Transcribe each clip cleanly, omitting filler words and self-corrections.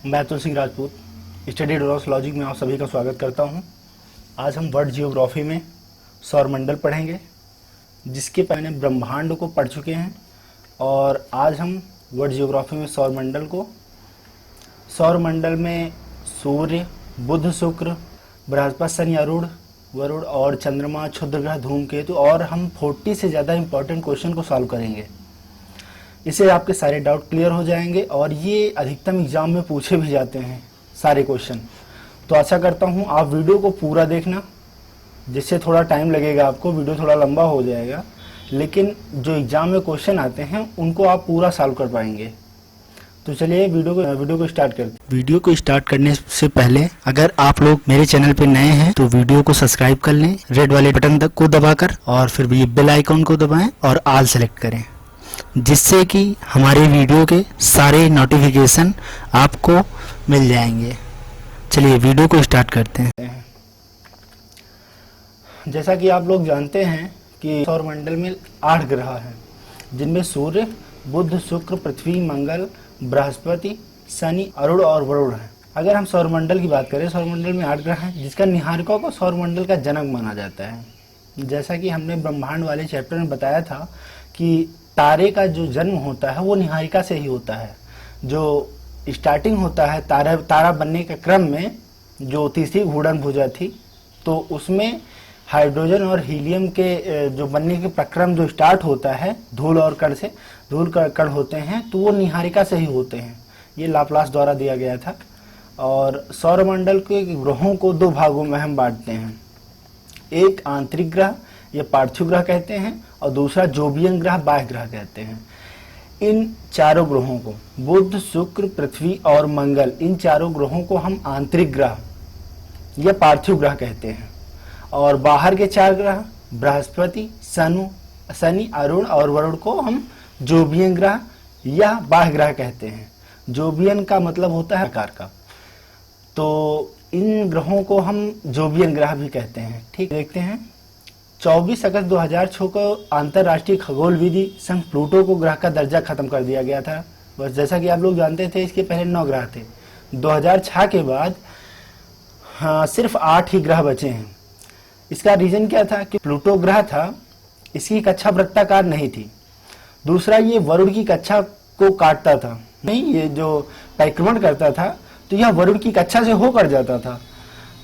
मैं तुलसी Rajput study astrology में आप सभी का स्वागत करता हूं। आज हम वर्ल्ड जियोग्राफी में सौरमंडल पढ़ेंगे, जिसके पहले ब्रह्मांड को पढ़ चुके हैं और आज हम वर्ल्ड जियोग्राफी में सौरमंडल में सूर्य, बुध, शुक्र, बृहस्पति, शनि, वरुण और चंद्रमा, क्षुद्र ग्रह, धूमकेतु और हम 40 से ज़्यादा इंपॉर्टेंट क्वेश्चन को सॉल्व करेंगे। इससे आपके सारे डाउट क्लियर हो जाएंगे और ये अधिकतम एग्जाम में पूछे भी जाते हैं सारे क्वेश्चन। तो आशा करता हूँ आप वीडियो को पूरा देखना, जिससे थोड़ा टाइम लगेगा आपको, वीडियो थोड़ा लंबा हो जाएगा, लेकिन जो एग्जाम में क्वेश्चन आते हैं उनको आप पूरा सॉल्व कर पाएंगे। तो चलिए वीडियो को स्टार्ट करते हैं। वीडियो को स्टार्ट करने से पहले अगर आप लोग मेरे चैनल पे नए हैं तो वीडियो को सब्सक्राइब कर लें रेड वाले बटन को दबाकर, और फिर ये बेल आइकॉन को दबाएं और ऑल सेलेक्ट करें, जिससे कि हमारे वीडियो के सारे नोटिफिकेशन आपको मिल जाएंगे। चलिए वीडियो को स्टार्ट करते हैं। जैसा कि आप लोग जानते हैं कि सौरमंडल में 8 ग्रह हैं, जिनमें सूर्य, बुध, शुक्र, पृथ्वी, मंगल, बृहस्पति, शनि, अरुण और वरुण हैं। अगर हम सौरमंडल की बात करें, सौरमंडल में 8 ग्रह हैं, जिसका निहारिका को सौरमंडल का जनक माना जाता है। जैसा कि हमने ब्रह्मांड वाले चैप्टर में बताया था कि तारे का जो जन्म होता है वो निहारिका से ही होता है। जो स्टार्टिंग होता है तारा बनने के क्रम में, जो तीसरी घूर्णन भुजा थी, तो उसमें हाइड्रोजन और हीलियम के जो बनने के प्रक्रम जो स्टार्ट होता है धूल और कण से, धूल कण होते हैं, तो वो निहारिका से ही होते हैं। ये लाप्लास द्वारा दिया गया था। और सौरमंडल के ग्रहों को 2 भागों में हम बांटते हैं। एक आंतरिक ग्रह या पार्थिव ग्रह कहते हैं, और दूसरा जोबियन ग्रह, बाह्य ग्रह कहते हैं। इन चारों ग्रहों को, बुध, शुक्र, पृथ्वी और मंगल, इन चारों ग्रहों को हम आंतरिक ग्रह या पार्थिव ग्रह कहते हैं। और बाहर के 4 ग्रह बृहस्पति, शनि, अरुण और वरुण को हम जोबियन ग्रह या बाह्य ग्रह कहते हैं। जोबियन का मतलब होता है आकार का, तो इन ग्रहों को हम जोबियन ग्रह भी कहते हैं। ठीक, देखते हैं। 24 अगस्त 2006 को अंतर्राष्ट्रीय खगोल विधि संघ प्लूटो को ग्रह का दर्जा खत्म कर दिया गया था। बस जैसा कि आप लोग जानते थे, इसके पहले 9 ग्रह थे। 2006 के बाद सिर्फ 8 ही ग्रह बचे हैं। इसका रीजन क्या था कि प्लूटो ग्रह था, इसकी कक्षा वृत्ताकार नहीं थी। दूसरा, ये वरुण की कक्षा को काटता था, नहीं, ये जो परिक्रमण करता था तो यह वरुण की कक्षा से होकर जाता था,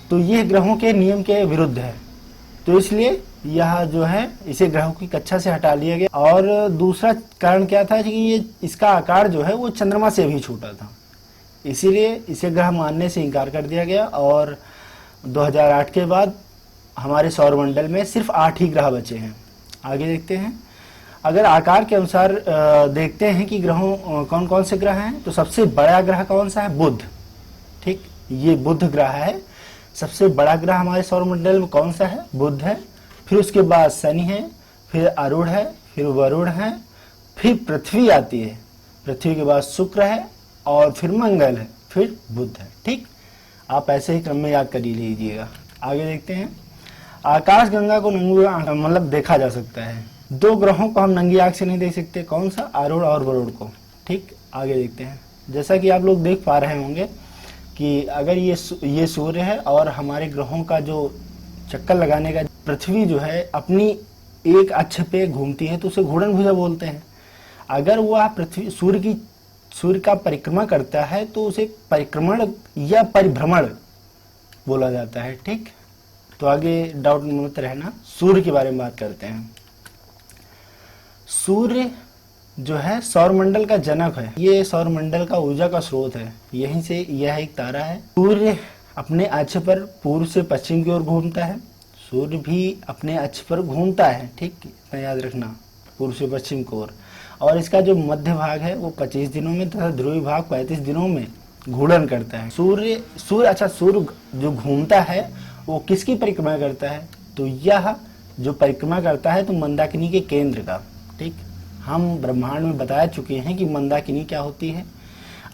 तो यह ग्रहों के नियम के विरुद्ध है। तो इसलिए यह जो है, इसे ग्रहों की कक्षा से हटा लिया गया। और दूसरा कारण क्या था कि ये इसका आकार जो है वो चंद्रमा से भी छोटा था, इसीलिए इसे ग्रह मानने से इनकार कर दिया गया। और 2008 के बाद हमारे सौरमंडल में सिर्फ 8 ही ग्रह बचे हैं। आगे देखते हैं। अगर आकार के अनुसार देखते हैं कि ग्रहों कौन कौन से ग्रह हैं, तो सबसे बड़ा ग्रह कौन सा है? बुध। ठीक, ये बुध ग्रह है। सबसे बड़ा ग्रह हमारे सौरमंडल में कौन सा है? बुध है। फिर उसके बाद शनि है, फिर अरुण है, फिर वरुण है, फिर पृथ्वी आती है, पृथ्वी के बाद शुक्र है, और फिर मंगल है, फिर बुध है। ठीक, आप ऐसे ही क्रम में याद कर लीजिएगा। आगे देखते हैं। आकाश गंगा को नंगी आंख मतलब देखा जा सकता है। 2 ग्रहों को हम नंगी आंख से नहीं देख सकते, कौन सा? अरुण और वरुण को। ठीक, आगे देखते हैं। जैसा कि आप लोग देख पा रहे होंगे कि अगर ये सूर्य है और हमारे ग्रहों का जो चक्कर लगाने का, पृथ्वी जो है अपनी एक अक्ष पे घूमती है, तो उसे घूर्णन भुजा बोलते हैं। अगर वह पृथ्वी सूर्य का परिक्रमा करता है तो उसे परिक्रमण या परिभ्रमण बोला जाता है। ठीक, तो आगे डाउट मत रहना। सूर्य के बारे में बात करते हैं। सूर्य जो है सौरमंडल का जनक है। ये सौरमंडल का ऊर्जा का स्रोत है, यहीं से यह एक तारा है। सूर्य अपने अक्ष पर पूर्व से पश्चिम की ओर घूमता है। सूर्य भी अपने अक्ष पर घूमता है, ठीक, इतना याद रखना, पूर्व से पश्चिम की ओर। और इसका जो मध्य भाग है वो 25 दिनों में तथा ध्रुवीय भाग 35 दिनों में घूर्णन करता है। सूर्य जो घूमता है वो किसकी परिक्रमा करता है? तो यह जो परिक्रमा करता है तो मंदाकिनी के केंद्र का। ठीक, हम ब्रह्मांड में बता चुके हैं कि मंदाकिनी क्या होती है।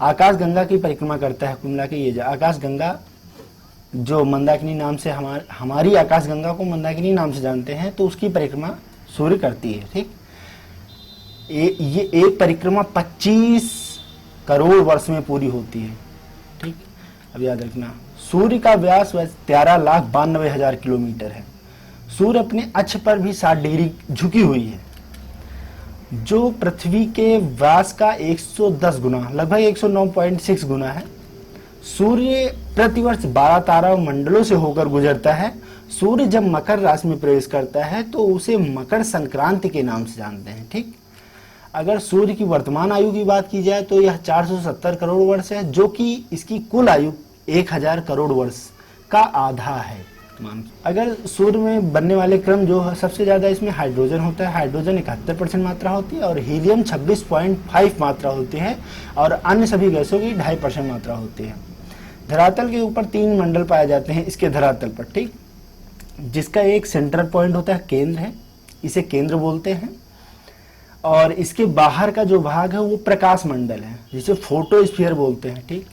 आकाश गंगा की परिक्रमा करता है। कुल मिला के ये आकाश गंगा जो मंदाकिनी नाम से, हमारी आकाश गंगा को मंदाकिनी नाम से जानते हैं, तो उसकी परिक्रमा सूर्य करती है। ठीक, ये एक परिक्रमा 25 करोड़ वर्ष में पूरी होती है। अब याद रखना, सूर्य का व्यास 13,92,000 किलोमीटर है। सूर्य अपने अक्ष पर भी 60 डिग्री झुकी हुई है, जो पृथ्वी के व्यास का 110 गुना, लगभग 109.6 गुना है। सूर्य प्रतिवर्ष 12 तारा मंडलों से होकर गुजरता है। सूर्य जब मकर राशि में प्रवेश करता है तो उसे मकर संक्रांति के नाम से जानते हैं। ठीक, अगर सूर्य की वर्तमान आयु की बात की जाए तो यह 470 करोड़ वर्ष है, जो कि इसकी कुल आयु 1000 करोड़ वर्ष का आधा है। अगर सूर्य में बनने वाले क्रम जो है, सबसे ज्यादा इसमें हाइड्रोजन होता है। हाइड्रोजन 71% मात्रा होती है और हीलियम 26.5 मात्रा होती है और अन्य सभी गैसों की 2.5% मात्रा होती है। धरातल के ऊपर 3 मंडल पाए जाते हैं इसके धरातल पर, ठीक, जिसका एक सेंट्रल पॉइंट होता है, केंद्र है, इसे केंद्र बोलते हैं। और इसके बाहर का जो भाग है वो प्रकाश मंडल है, जिसे फोटोस्फीयर बोलते हैं। ठीक,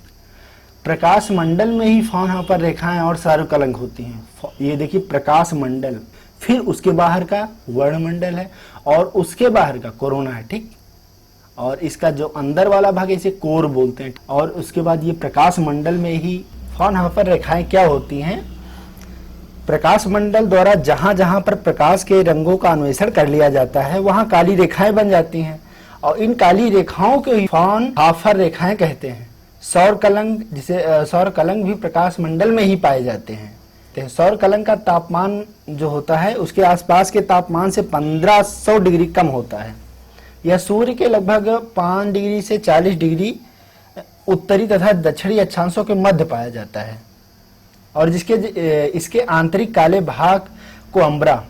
प्रकाश मंडल में ही यहाँ पर रेखाएं और सार्वकलंक होती हैं। ये देखिए प्रकाश मंडल, फिर उसके बाहर का वर्णमंडल है और उसके बाहर का कोरोना है। ठीक, और इसका जो अंदर वाला भाग है इसे कोर बोलते हैं। और उसके बाद ये प्रकाश मंडल में ही यहाँ पर रेखाएं क्या होती हैं, प्रकाश मंडल द्वारा जहां जहां पर प्रकाश के रंगों का अन्वेषण कर लिया जाता है वहां काली रेखाएं बन जाती हैं और इन काली रेखाओं को हाफर रेखाएं कहते हैं। सौर कलंक, जिसे सौर कलंक भी प्रकाश मंडल में ही पाए जाते हैं। सौर कलंक का तापमान जो होता है उसके आसपास के तापमान से 1500 डिग्री कम होता है। यह सूर्य के लगभग 5 डिग्री से 40 डिग्री उत्तरी तथा दक्षिणी अक्षांशों के मध्य पाया जाता है और इसके आंतरिक काले भाग को अम्बरा,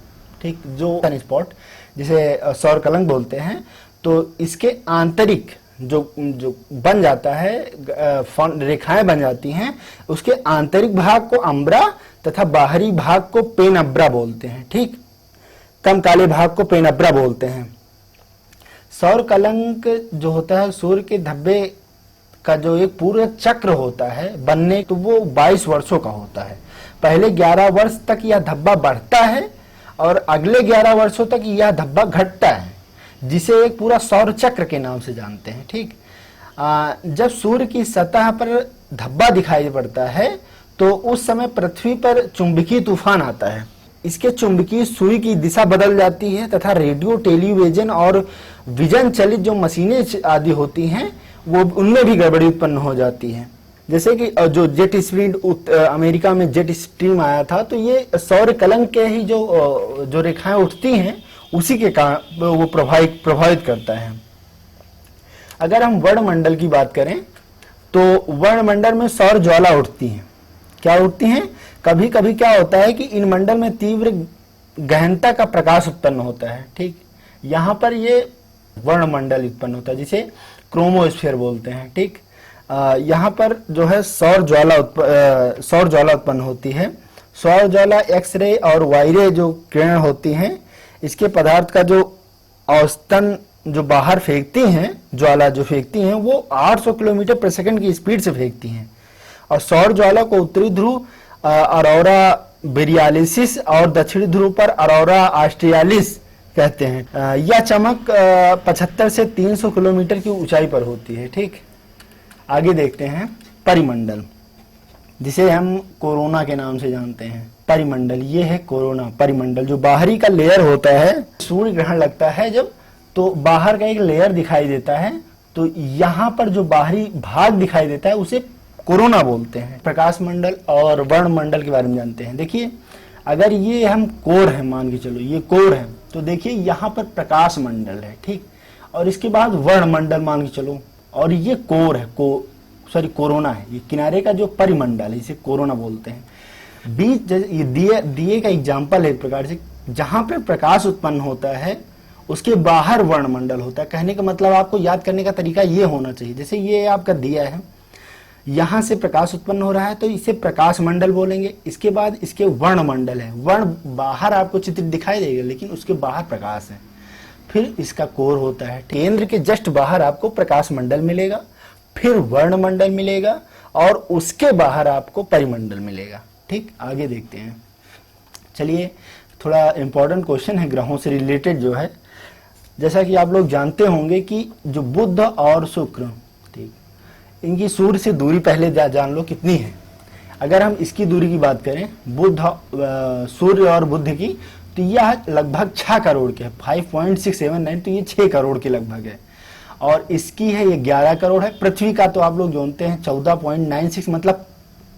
ठीक, जो स्पॉट जिसे सौर कलंक बोलते हैं, तो इसके आंतरिक जो बन जाता है, रेखाएं बन जाती हैं, उसके आंतरिक भाग को अम्बरा तथा बाहरी भाग को पेनब्रा बोलते हैं। ठीक, कम काले भाग को पेनब्रा बोलते हैं। सौर कलंक जो होता है सूर्य के धब्बे का जो एक पूरा चक्र होता है बनने, तो वो 22 वर्षों का होता है। पहले 11 वर्ष तक यह धब्बा बढ़ता है और अगले 11 वर्षों तक यह धब्बा घटता है, जिसे एक पूरा सौर चक्र के नाम से जानते हैं। ठीक, जब सूर्य की सतह पर धब्बा दिखाई पड़ता है तो उस समय पृथ्वी पर चुंबकीय तूफान आता है। इसके चुंबकीय सुई की दिशा बदल जाती है तथा रेडियो, टेलीविजन और विजन चलित जो मशीनें आदि होती हैं वो उनमें भी गड़बड़ी उत्पन्न हो जाती है। जैसे कि जो जेट स्ट्रीम अमेरिका में जेट स्ट्रीम आया था, तो ये सौर कलंक के ही जो रेखाएं उठती हैं उसी के कारण वो प्रभावित करता है। अगर हम वर्णमंडल की बात करें तो वर्णमंडल में सौर ज्वाला उठती हैं। क्या उठती हैं? कभी कभी क्या होता है कि इन मंडल में तीव्र गहनता का प्रकाश उत्पन्न होता है। ठीक, यहाँ पर ये वर्णमंडल उत्पन्न होता है जिसे क्रोमोस्फीयर बोलते हैं। ठीक, यहाँ पर जो है सौर ज्वाला उत्पन्न होती है। सौर ज्वाला एक्सरे और वाई-रे जो किरण होती हैं, इसके पदार्थ का जो औसतन जो बाहर फेंकती हैं, ज्वाला जो फेंकती हैं वो 800 किलोमीटर प्रति सेकंड की स्पीड से फेंकती हैं। और सौर ज्वाला को उत्तरी ध्रुव अरोरा बोरियालिस और दक्षिणी ध्रुव पर अरोरा ऑस्ट्रियालिस कहते हैं। यह चमक 75 से 300 किलोमीटर की ऊंचाई पर होती है। ठीक, आगे देखते हैं परिमंडल, जिसे हम कोरोना के नाम से जानते हैं। परिमंडल, ये है कोरोना परिमंडल। जो बाहरी का लेयर होता है, सूर्य ग्रहण लगता है जब, तो बाहर का एक लेयर दिखाई देता है, तो यहाँ पर जो बाहरी भाग दिखाई देता है उसे कोरोना बोलते हैं। प्रकाश मंडल और वर्णमंडल के बारे में जानते हैं। देखिए, अगर ये हम कोर है, मान के चलो ये कोर है, तो देखिए यहाँ पर प्रकाश मंडल है। ठीक, और इसके बाद वर्णमंडल मान के चलो, और ये कोर है, कोरोना है। ये किनारे का जो परिमंडल है इसे कोरोना बोलते हैं। बीच ये दिए का एग्जाम्पल है एक प्रकार से, जहां पे प्रकाश उत्पन्न होता है उसके बाहर वर्णमंडल होता है। कहने का मतलब आपको याद करने का तरीका ये होना चाहिए, जैसे ये आपका दिया है, यहां से प्रकाश उत्पन्न हो रहा है तो इसे प्रकाश मंडल बोलेंगे। इसके बाद इसके वर्णमंडल है, वर्ण बाहर आपको चित्र दिखाई देगा लेकिन उसके बाहर प्रकाश है। फिर इसका कोर होता है, केंद्र के जस्ट बाहर आपको प्रकाश मंडल मिलेगा, फिर वर्णमंडल मिलेगा और उसके बाहर आपको परिमंडल मिलेगा। ठीक, आगे देखते हैं। चलिए, थोड़ा इंपॉर्टेंट क्वेश्चन है ग्रहों से रिलेटेड जो है। जैसा कि आप लोग जानते होंगे कि जो बुध और शुक्र, ठीक, इनकी सूर्य से दूरी पहले जान लो कितनी है। अगर हम इसकी दूरी की बात करें सूर्य और बुध की, तो यह लगभग 6 करोड़ के है, 5.679, तो ये 6 करोड़ के लगभग है। और इसकी है ये 11 करोड़ है। पृथ्वी का तो आप लोग जानते हैं 14.96, मतलब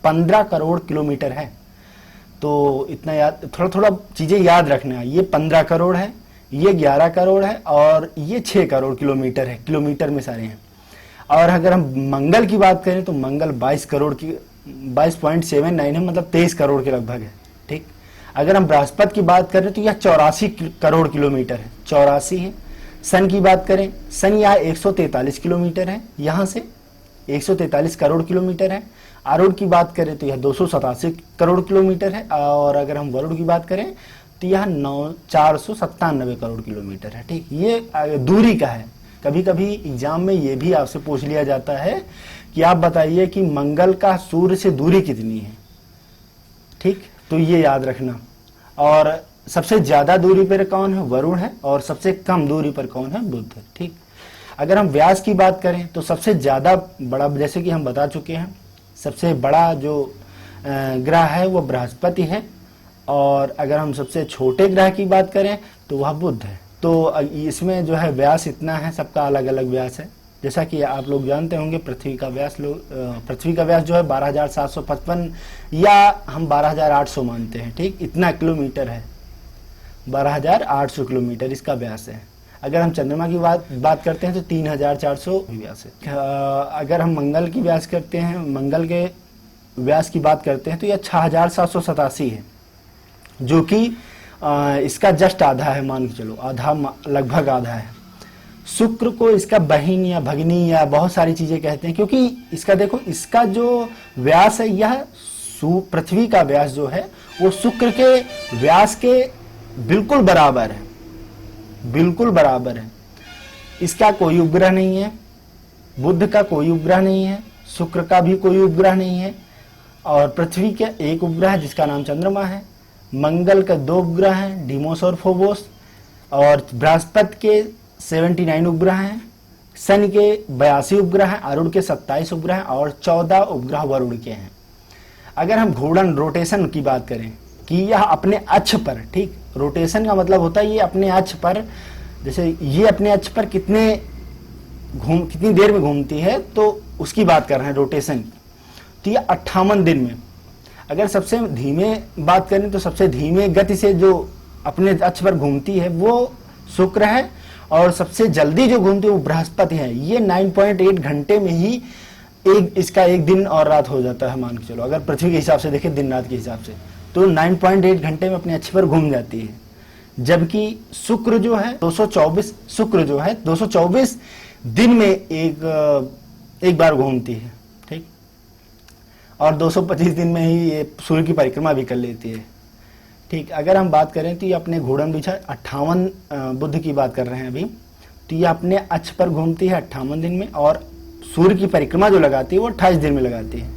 15 करोड़ किलोमीटर है। तो इतना याद, थोड़ा थोड़ा चीजें याद रखना है। ये 15 करोड़ है, ये 11 करोड़ है, और ये 6 करोड़ किलोमीटर है, किलोमीटर में सारे हैं। और अगर हम मंगल की बात करें तो मंगल 22 करोड़ की 22.79 है, मतलब 23 करोड़ के लगभग है। ठीक। अगर हम बृहस्पति की बात करें तो यह 84 करोड़ किलोमीटर है, 84 है। सन की बात करें, सन यह 143 किलोमीटर है, यहाँ से 143 करोड़ किलोमीटर है। आरूढ़ की बात करें तो यह 287 करोड़ किलोमीटर है। और अगर हम वरुण की बात करें तो यह 497 करोड़ किलोमीटर है। ठीक, ये दूरी का है। कभी कभी एग्जाम में ये भी आपसे पूछ लिया जाता है कि आप बताइए कि मंगल का सूर्य से दूरी कितनी है। ठीक, तो ये याद रखना। और सबसे ज्यादा दूरी पर कौन है? वरुण है। और सबसे कम दूरी पर कौन है? बुध है। ठीक, अगर हम व्यास की बात करें तो सबसे ज्यादा बड़ा, जैसे कि हम बता चुके हैं, सबसे बड़ा जो ग्रह है वो बृहस्पति है। और अगर हम सबसे छोटे ग्रह की बात करें तो वह बुध है। तो इसमें जो है व्यास इतना है, सबका अलग अलग व्यास है। जैसा कि आप लोग जानते होंगे पृथ्वी का व्यास जो है 12,755 या हम 12,800 मानते हैं। ठीक, इतना किलोमीटर है, 12,800 किलोमीटर इसका व्यास है। अगर हम चंद्रमा की बात करते हैं तो 3,400 व्यास है। अगर हम मंगल की व्यास करते हैं, मंगल के व्यास की बात करते हैं तो यह 6,787 है, जो कि इसका जस्ट आधा है, मान के चलो आधा, लगभग आधा है। शुक्र को इसका बहिन या भगिनी या बहुत सारी चीजें कहते हैं, क्योंकि इसका देखो, इसका जो व्यास है यह पृथ्वी का व्यास जो है वो शुक्र के व्यास के बिल्कुल बराबर है, बिल्कुल बराबर है। इसका कोई उपग्रह नहीं है, बुध का कोई उपग्रह नहीं है, शुक्र का भी कोई उपग्रह नहीं है, और पृथ्वी के एक उपग्रह है जिसका नाम चंद्रमा है। मंगल का 2 उपग्रह हैं, डीमोस और फोबोस। और बृहस्पति के 79 उपग्रह हैं, शनि के 82 उपग्रह हैं, आरूढ़ के 27 उपग्रह हैं, और 14 उपग्रह वरुण के हैं। अगर हम घूर्णन, रोटेशन की बात करें कि यह अपने अक्ष पर, ठीक, रोटेशन का मतलब होता है ये अपने अक्ष पर, जैसे ये अपने अक्ष पर कितनी देर में घूमती है, तो उसकी बात कर रहे हैं रोटेशन। तो ये 58 दिन में। अगर सबसे धीमे बात करें तो सबसे धीमे गति से जो अपने अक्ष पर घूमती है वो शुक्र है, और सबसे जल्दी जो घूमती है वो बृहस्पति है। ये 9.8 घंटे में ही इसका एक दिन और रात हो जाता है, मान के चलो। अगर पृथ्वी के हिसाब से देखें, दिन रात के हिसाब से, तो 9.8 घंटे में अपने अक्ष पर घूम जाती है। जबकि शुक्र जो है 224 दिन में एक बार घूमती है। ठीक, और 225 दिन में ही ये सूर्य की परिक्रमा भी कर लेती है। ठीक, अगर हम बात करें तो ये अपने घूर्णन दिशा 58, बुध की बात कर रहे हैं अभी, तो ये अपने अक्ष पर घूमती है 58 दिन में, और सूर्य की परिक्रमा जो लगाती है वो 28 दिन में लगाती है।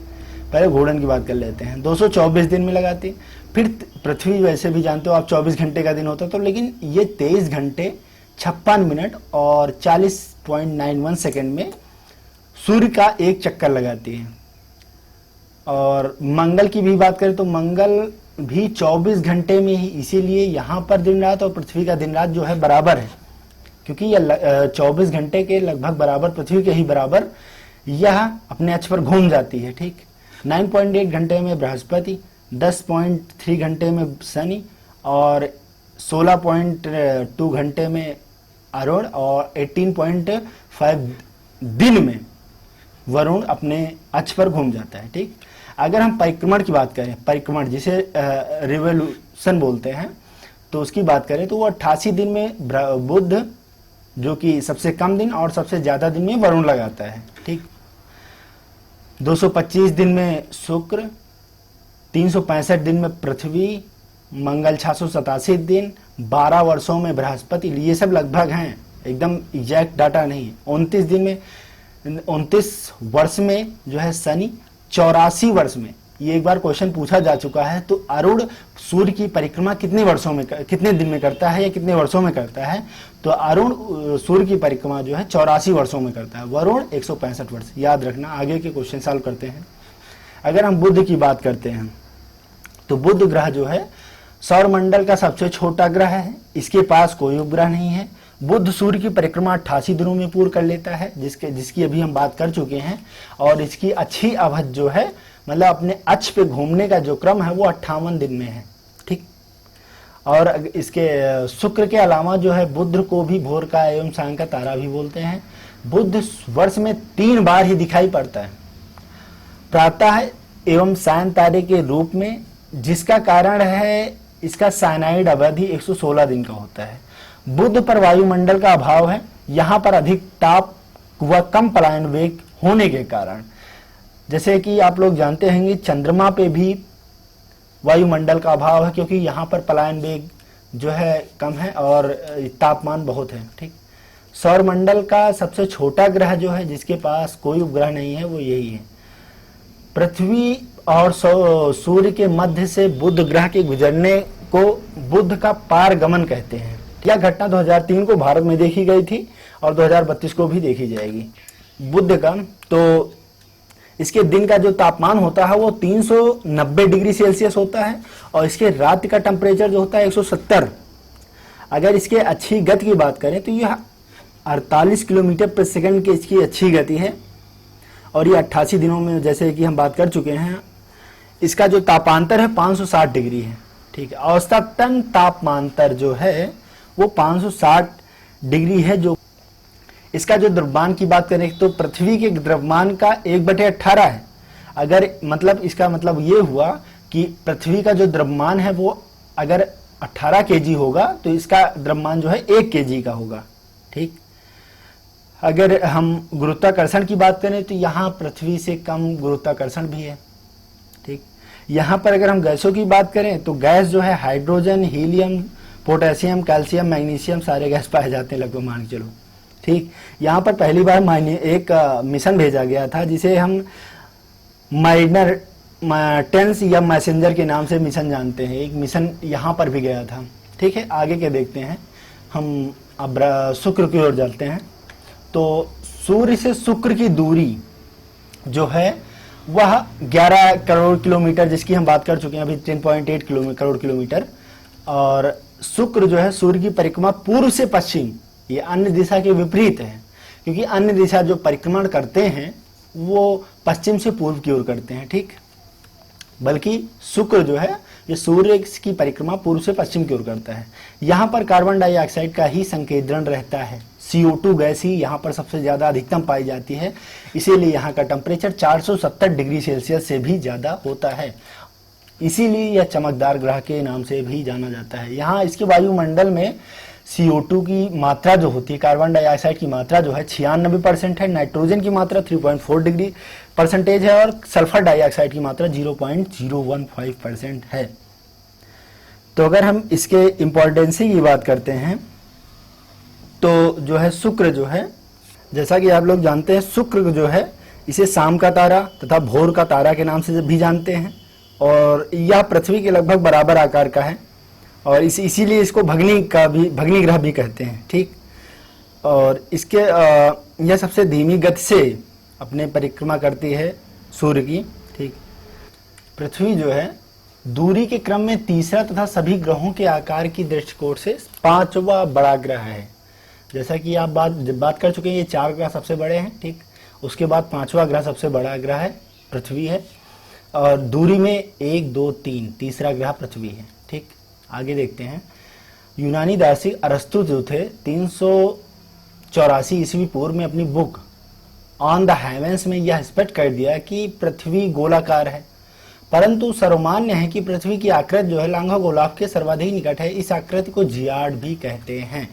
पहले घूर्णन की बात कर लेते हैं, 224 दिन में लगाती है। फिर पृथ्वी वैसे भी जानते हो आप 24 घंटे का दिन होता है, तो लेकिन ये 23 घंटे 56 मिनट और 40.91 सेकेंड में सूर्य का एक चक्कर लगाती है। और मंगल की भी बात करें तो मंगल भी 24 घंटे में ही, इसीलिए यहाँ पर दिन रात और पृथ्वी का दिन रात जो है बराबर है, क्योंकि यह 24 घंटे के लगभग बराबर, पृथ्वी के ही बराबर यह अपने अक्ष पर घूम जाती है। ठीक, 9.8 घंटे में बृहस्पति, 10.3 घंटे में शनि, और 16.2 घंटे में आरूढ़, और 18.5 दिन में वरुण अपने अक्ष पर घूम जाता है। ठीक, अगर हम परिक्रमण की बात करें, परिक्रमण जिसे रिवोल्यूशन बोलते हैं, तो उसकी बात करें तो वो 88 दिन में बुध, जो कि सबसे कम दिन, और सबसे ज्यादा दिन में वरुण लगाता है। ठीक, 225 दिन में शुक्र, 365 दिन में पृथ्वी, मंगल 687 दिन, 12 वर्षों में बृहस्पति। ये सब लगभग हैं, एकदम एग्जैक्ट डाटा नहीं। 29 दिन में, 29 वर्ष में जो है शनि, 84 वर्ष में, ये एक बार क्वेश्चन पूछा जा चुका है। तो आरूढ़ सूर्य की परिक्रमा कितने दिन में करता है या कितने वर्षों में करता है? तो आरूढ़ सूर्य की परिक्रमा जो है 84 वर्षों में करता है, वरुण 165 वर्ष। याद रखना, आगे के क्वेश्चन सॉल्व करते हैं। अगर हम बुध की बात करते हैं तो बुध ग्रह जो है सौरमंडल का सबसे छोटा ग्रह है, इसके पास कोई उपग्रह नहीं है। बुध सूर्य की परिक्रमा 88 दिनों में पूर्ण कर लेता है, जिसकी अभी हम बात कर चुके हैं। और इसकी अच्छी अवधि जो है, मतलब अपने अक्ष पे घूमने का जो क्रम है वो 58 दिन में है, ठीक। और इसके शुक्र के अलावा जो है बुध को भी भोर का एवं सांय का तारा भी बोलते हैं। बुध वर्ष में 3 बार ही दिखाई पड़ता है, प्रातः एवं सायं तारे के रूप में, जिसका कारण है इसका साइनाइड अवधि 116 दिन का होता है। बुध पर वायुमंडल का अभाव है, यहाँ पर अधिक ताप व कम पलायन वेग होने के कारण, जैसे कि आप लोग जानते हैं कि चंद्रमा पे भी वायुमंडल का अभाव है, क्योंकि यहाँ पर पलायन वेग जो है कम है और तापमान बहुत है, ठीक। सौरमंडल का सबसे छोटा ग्रह जो है, जिसके पास कोई उपग्रह नहीं है, वो यही है। पृथ्वी और सूर्य के मध्य से बुध ग्रह के गुजरने को बुध का पारगमन कहते हैं। यह घटना 2003 को भारत में देखी गई थी और 2032 को भी देखी जाएगी। बुध का तो इसके दिन का जो तापमान होता है वो 390 डिग्री सेल्सियस होता है और इसके रात का टेम्परेचर जो होता है 170। अगर इसके अच्छी गति की बात करें तो यह 48 किलोमीटर प्रति सेकंड की इसकी अच्छी गति है और ये 88 दिनों में, जैसे कि हम बात कर चुके हैं, इसका जो तापांतर है 560 डिग्री है, ठीक है। औसतन तापमांतर जो है वो 560 डिग्री है। जो इसका जो द्रव्यमान की बात करें तो पृथ्वी के द्रव्यमान का 1/18 है। अगर मतलब इसका मतलब ये हुआ कि पृथ्वी का जो द्रव्यमान है वो अगर 18 केजी होगा तो इसका द्रव्यमान जो है 1 केजी का होगा, ठीक। अगर हम गुरुत्वाकर्षण की बात करें तो यहाँ पृथ्वी से कम गुरुत्वाकर्षण भी है, ठीक। यहाँ पर अगर हम गैसों की बात करें तो गैस जो है hydrogen, helium, potassium, calcium, magnesium सारे गैस पाए जाते हैं लगभग, मान के चलो, ठीक। यहाँ पर पहली बार एक मिशन भेजा गया था जिसे हम माइनर टेंस या मैसेंजर के नाम से मिशन जानते हैं। एक मिशन यहाँ पर भी गया था, ठीक है। आगे के देखते हैं हम। अब शुक्र की ओर चलते हैं। तो सूर्य से शुक्र की दूरी जो है वह 11 करोड़ किलोमीटर, जिसकी हम बात कर चुके हैं अभी 10.8 करोड़ किलोमीटर। और शुक्र जो है सूर्य की परिक्रमा पूर्व से पश्चिम, ये अन्य दिशा के विपरीत है, क्योंकि अन्य दिशा जो परिक्रमण करते हैं वो पश्चिम से पूर्व की ओर करते हैं, ठीक। बल्कि शुक्र जो है ये सूर्य की परिक्रमा पूर्व से पश्चिम की ओर करता है। यहाँ पर कार्बन डाइऑक्साइड का ही संकेंद्रण रहता है। CO2 गैस ही यहाँ पर सबसे ज़्यादा अधिकतम पाई जाती है, इसीलिए यहाँ का टेम्परेचर 470 डिग्री सेल्सियस से भी ज़्यादा होता है। इसीलिए यह चमकदार ग्रह के नाम से भी जाना जाता है। यहाँ इसके वायुमंडल में CO2 की मात्रा जो होती है, कार्बन डाइऑक्साइड की मात्रा जो है 96% है, नाइट्रोजन की मात्रा 3.4% है और सल्फर डाइऑक्साइड की मात्रा 0.015% है। तो अगर हम इसके इम्पोर्टेंसी की बात करते हैं तो जो है शुक्र जो है, जैसा कि आप लोग जानते हैं, शुक्र जो है इसे शाम का तारा तथा भोर का तारा के नाम से भी जानते हैं और यह पृथ्वी के लगभग बराबर आकार का है और इसीलिए इसको भग्नी ग्रह भी कहते हैं, ठीक। और इसके यह सबसे धीमी गति से अपने परिक्रमा करती है सूर्य की, ठीक। पृथ्वी जो है दूरी के क्रम में तीसरा तथा सभी ग्रहों के आकार की दृष्टिकोण से 5वां बड़ा ग्रह है। जैसा कि आप बात कर चुके हैं, ये 4 ग्रह सबसे बड़े हैं, ठीक। उसके बाद 5वां ग्रह सबसे बड़ा ग्रह है, पृथ्वी है। और दूरी में 1, 2, 3 तीसरा ग्रह पृथ्वी है, ठीक। आगे देखते हैं। यूनानी दार्शनिक अरस्तु जो थे 384 ईस्वी पूर्व में अपनी बुक ऑन द हेवेंस में यह स्पष्ट कर दिया कि पृथ्वी गोलाकार है, परंतु सर्वमान्य है कि पृथ्वी की आकृति जो है लांघा गोलार्ध के सर्वाधिक निकट है। इस आकृति को जियार्ड भी कहते हैं।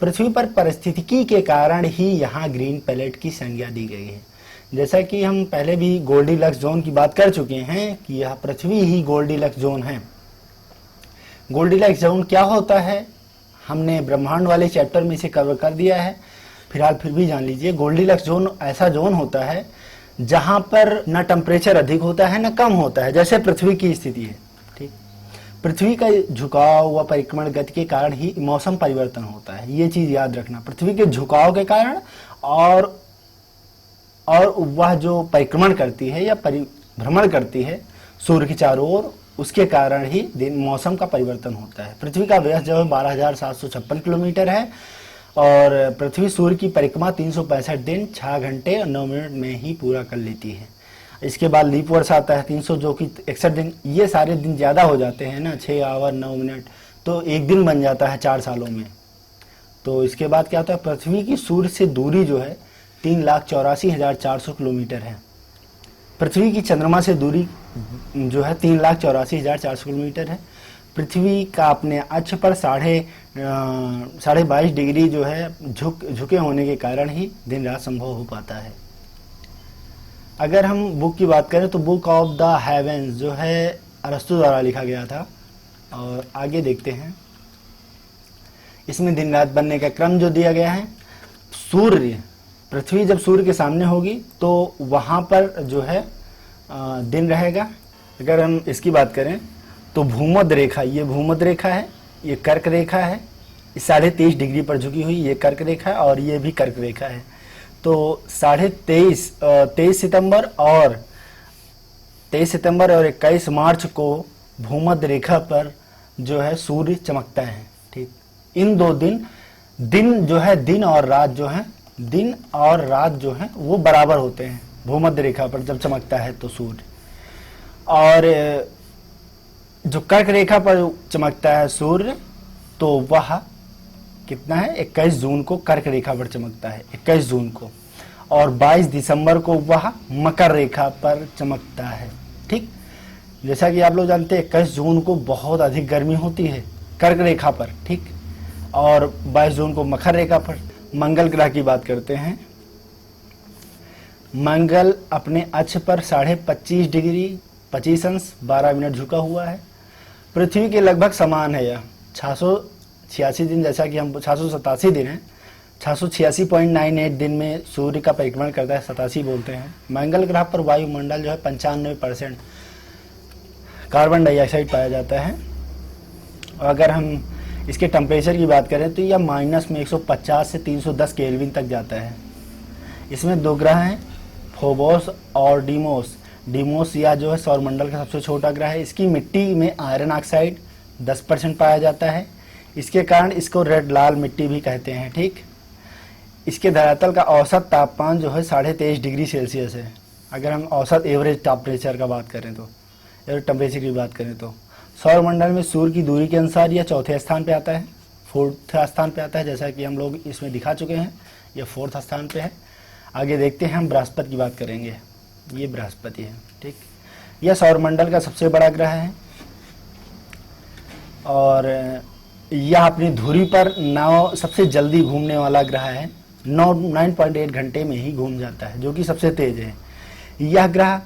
पृथ्वी पर पारिस्थितिकी के कारण ही यहाँ ग्रीन पैलेट की संज्ञा दी गई है। जैसा कि हम पहले भी गोल्डीलक्स जोन की बात कर चुके हैं कि यह पृथ्वी ही गोल्डीलक्स जोन है। गोल्डीलक्स जोन क्या होता है हमने ब्रह्मांड वाले चैप्टर में इसे कवर कर दिया है, फिलहाल फिर भी जान लीजिए। गोल्डीलक्स जोन ऐसा जोन होता है जहां पर न टेम्परेचर अधिक होता है न कम होता है, जैसे पृथ्वी की स्थिति है, ठीक। पृथ्वी का झुकाव व परिक्रमण गति के कारण ही मौसम परिवर्तन होता है, ये चीज याद रखना। पृथ्वी के झुकाव के कारण और वह जो परिक्रमण करती है या भ्रमण करती है सूर्य के चारों ओर, उसके कारण ही दिन मौसम का परिवर्तन होता है। पृथ्वी का व्यास जो है 12,756 किलोमीटर है और पृथ्वी सूर्य की परिक्रमा 365 दिन 6 घंटे और 9 मिनट में ही पूरा कर लेती है। इसके बाद लीप वर्ष आता है 300 जो कि 61 दिन। ये सारे दिन ज़्यादा हो जाते हैं ना, 6 आवर 9 मिनट, तो एक दिन बन जाता है 4 सालों में। तो इसके बाद क्या होता है, पृथ्वी की सूर्य से दूरी जो है 3,84,400 किलोमीटर है। पृथ्वी की चंद्रमा से दूरी जो है 3,84,400 किलोमीटर है। पृथ्वी का अपने अक्ष पर 22.5 डिग्री जो है झुके होने के कारण ही दिन रात संभव हो पाता है। अगर हम बुक की बात करें तो बुक ऑफ द हेवेंस जो है अरस्तु द्वारा लिखा गया था। और आगे देखते हैं, इसमें दिन रात बनने का क्रम जो दिया गया है, सूर्य पृथ्वी जब सूर्य के सामने होगी तो वहाँ पर जो है दिन रहेगा। अगर हम इसकी बात करें तो भूमध्य रेखा, ये भूमध्य रेखा है, ये कर्क रेखा है, 23.5 डिग्री पर झुकी हुई ये कर्क रेखा है और ये भी कर्क रेखा है। तो 23 सितंबर और 21 मार्च को भूमध्य रेखा पर जो है सूर्य चमकता है। ठीक, इन 2 दिन जो है दिन और रात जो है वो बराबर होते हैं भूमध्य रेखा पर जब चमकता है तो सूर्य। और जो कर्क रेखा पर चमकता है सूर्य तो वह कितना है, 21 जून को कर्क रेखा पर चमकता है, 21 जून को। और 22 दिसंबर को वह मकर रेखा पर चमकता है। ठीक, जैसा कि आप लोग जानते हैं 21 जून को बहुत अधिक गर्मी होती है कर्क रेखा पर। ठीक, और 22 जून को मकर रेखा पर। मंगल ग्रह की बात करते हैं। मंगल अपने अक्ष पर 25.5 डिग्री 25 अंश 12 मिनट झुका हुआ है। पृथ्वी के लगभग समान है यह 686 दिन, जैसा कि हम 687 दिन है, 686.98 दिन में सूर्य का परिक्रमण करता है, 87 बोलते हैं। मंगल ग्रह पर वायुमंडल जो है 95% कार्बन डाइऑक्साइड पाया जाता है। और अगर हम इसके टेम्परेचर की बात करें तो यह माइनस में 150 से 310 केल्विन तक जाता है। इसमें 2 ग्रह हैं, फोबोस और डीमोस। डीमोस या जो है सौरमंडल का सबसे छोटा ग्रह है। इसकी मिट्टी में आयरन ऑक्साइड 10% पाया जाता है, इसके कारण इसको रेड लाल मिट्टी भी कहते हैं। ठीक, इसके धरातल का औसत तापमान जो है 23.5 डिग्री सेल्सियस है। अगर हम औसत एवरेज टेम्परेचर का बात करें तो, एवरेज टेम्परेचर की बात करें तो सौरमंडल में सूर्य की दूरी के अनुसार यह 4थे स्थान पे आता है, 4th स्थान पे आता है, जैसा कि हम लोग इसमें दिखा चुके हैं। यह 4th स्थान पे है। आगे देखते हैं, हम बृहस्पति की बात करेंगे। ये बृहस्पति है। ठीक, यह सौरमंडल का सबसे बड़ा ग्रह है और यह अपनी धुरी पर सबसे जल्दी घूमने वाला ग्रह है। 9.8 घंटे में ही घूम जाता है, जो कि सबसे तेज है। यह ग्रह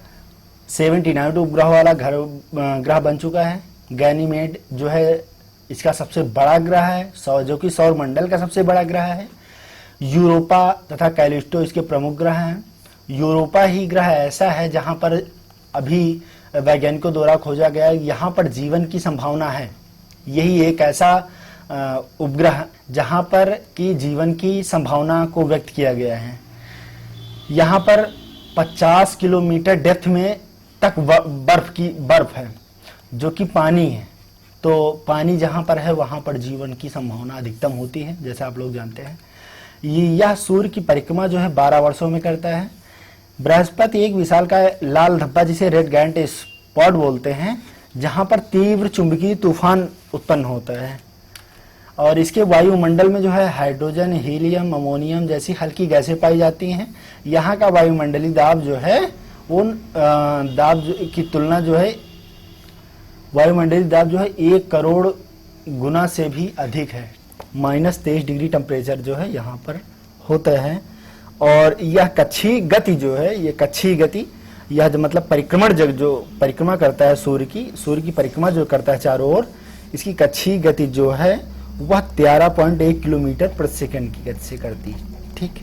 79 उपग्रह वाला ग्रह बन चुका है। गैनीमेड जो है इसका सबसे बड़ा ग्रह है, जो कि सौरमंडल का सबसे बड़ा ग्रह है। यूरोपा तथा कैलिस्टो इसके प्रमुख ग्रह हैं। यूरोपा ही ग्रह ऐसा है जहां पर अभी वैज्ञानिकों द्वारा खोजा गया, यहाँ पर जीवन की संभावना है। यही एक ऐसा उपग्रह जहां पर कि जीवन की संभावना को व्यक्त किया गया है। यहाँ पर 50 किलोमीटर डेप्थ में तक बर्फ है, जो कि पानी है। तो पानी जहाँ पर है वहाँ पर जीवन की संभावना अधिकतम होती है, जैसा आप लोग जानते हैं। यह सूर्य की परिक्रमा जो है 12 वर्षों में करता है। बृहस्पति एक विशाल का लाल धब्बा, जिसे रेड गायंट स्पॉट बोलते हैं, जहाँ पर तीव्र चुंबकीय तूफान उत्पन्न होता है। और इसके वायुमंडल में जो है हाइड्रोजन, हीलियम, अमोनियम जैसी हल्की गैसें पाई जाती हैं। यहाँ का वायुमंडलीय दाब जो है उन दाब की तुलना जो है वायुमंडलीय दाब जो है 1 करोड़ गुना से भी अधिक है। -23 डिग्री टेम्परेचर जो है यहाँ पर होता है। और यह कक्षीय गति जो है, ये कक्षीय गति, यह जो मतलब परिक्रमण जो परिक्रमा करता है सूर्य की परिक्रमा जो करता है चारों ओर, इसकी कक्षीय गति जो है वह 13.1 किलोमीटर प्रति सेकंड की गति से करती है। ठीक,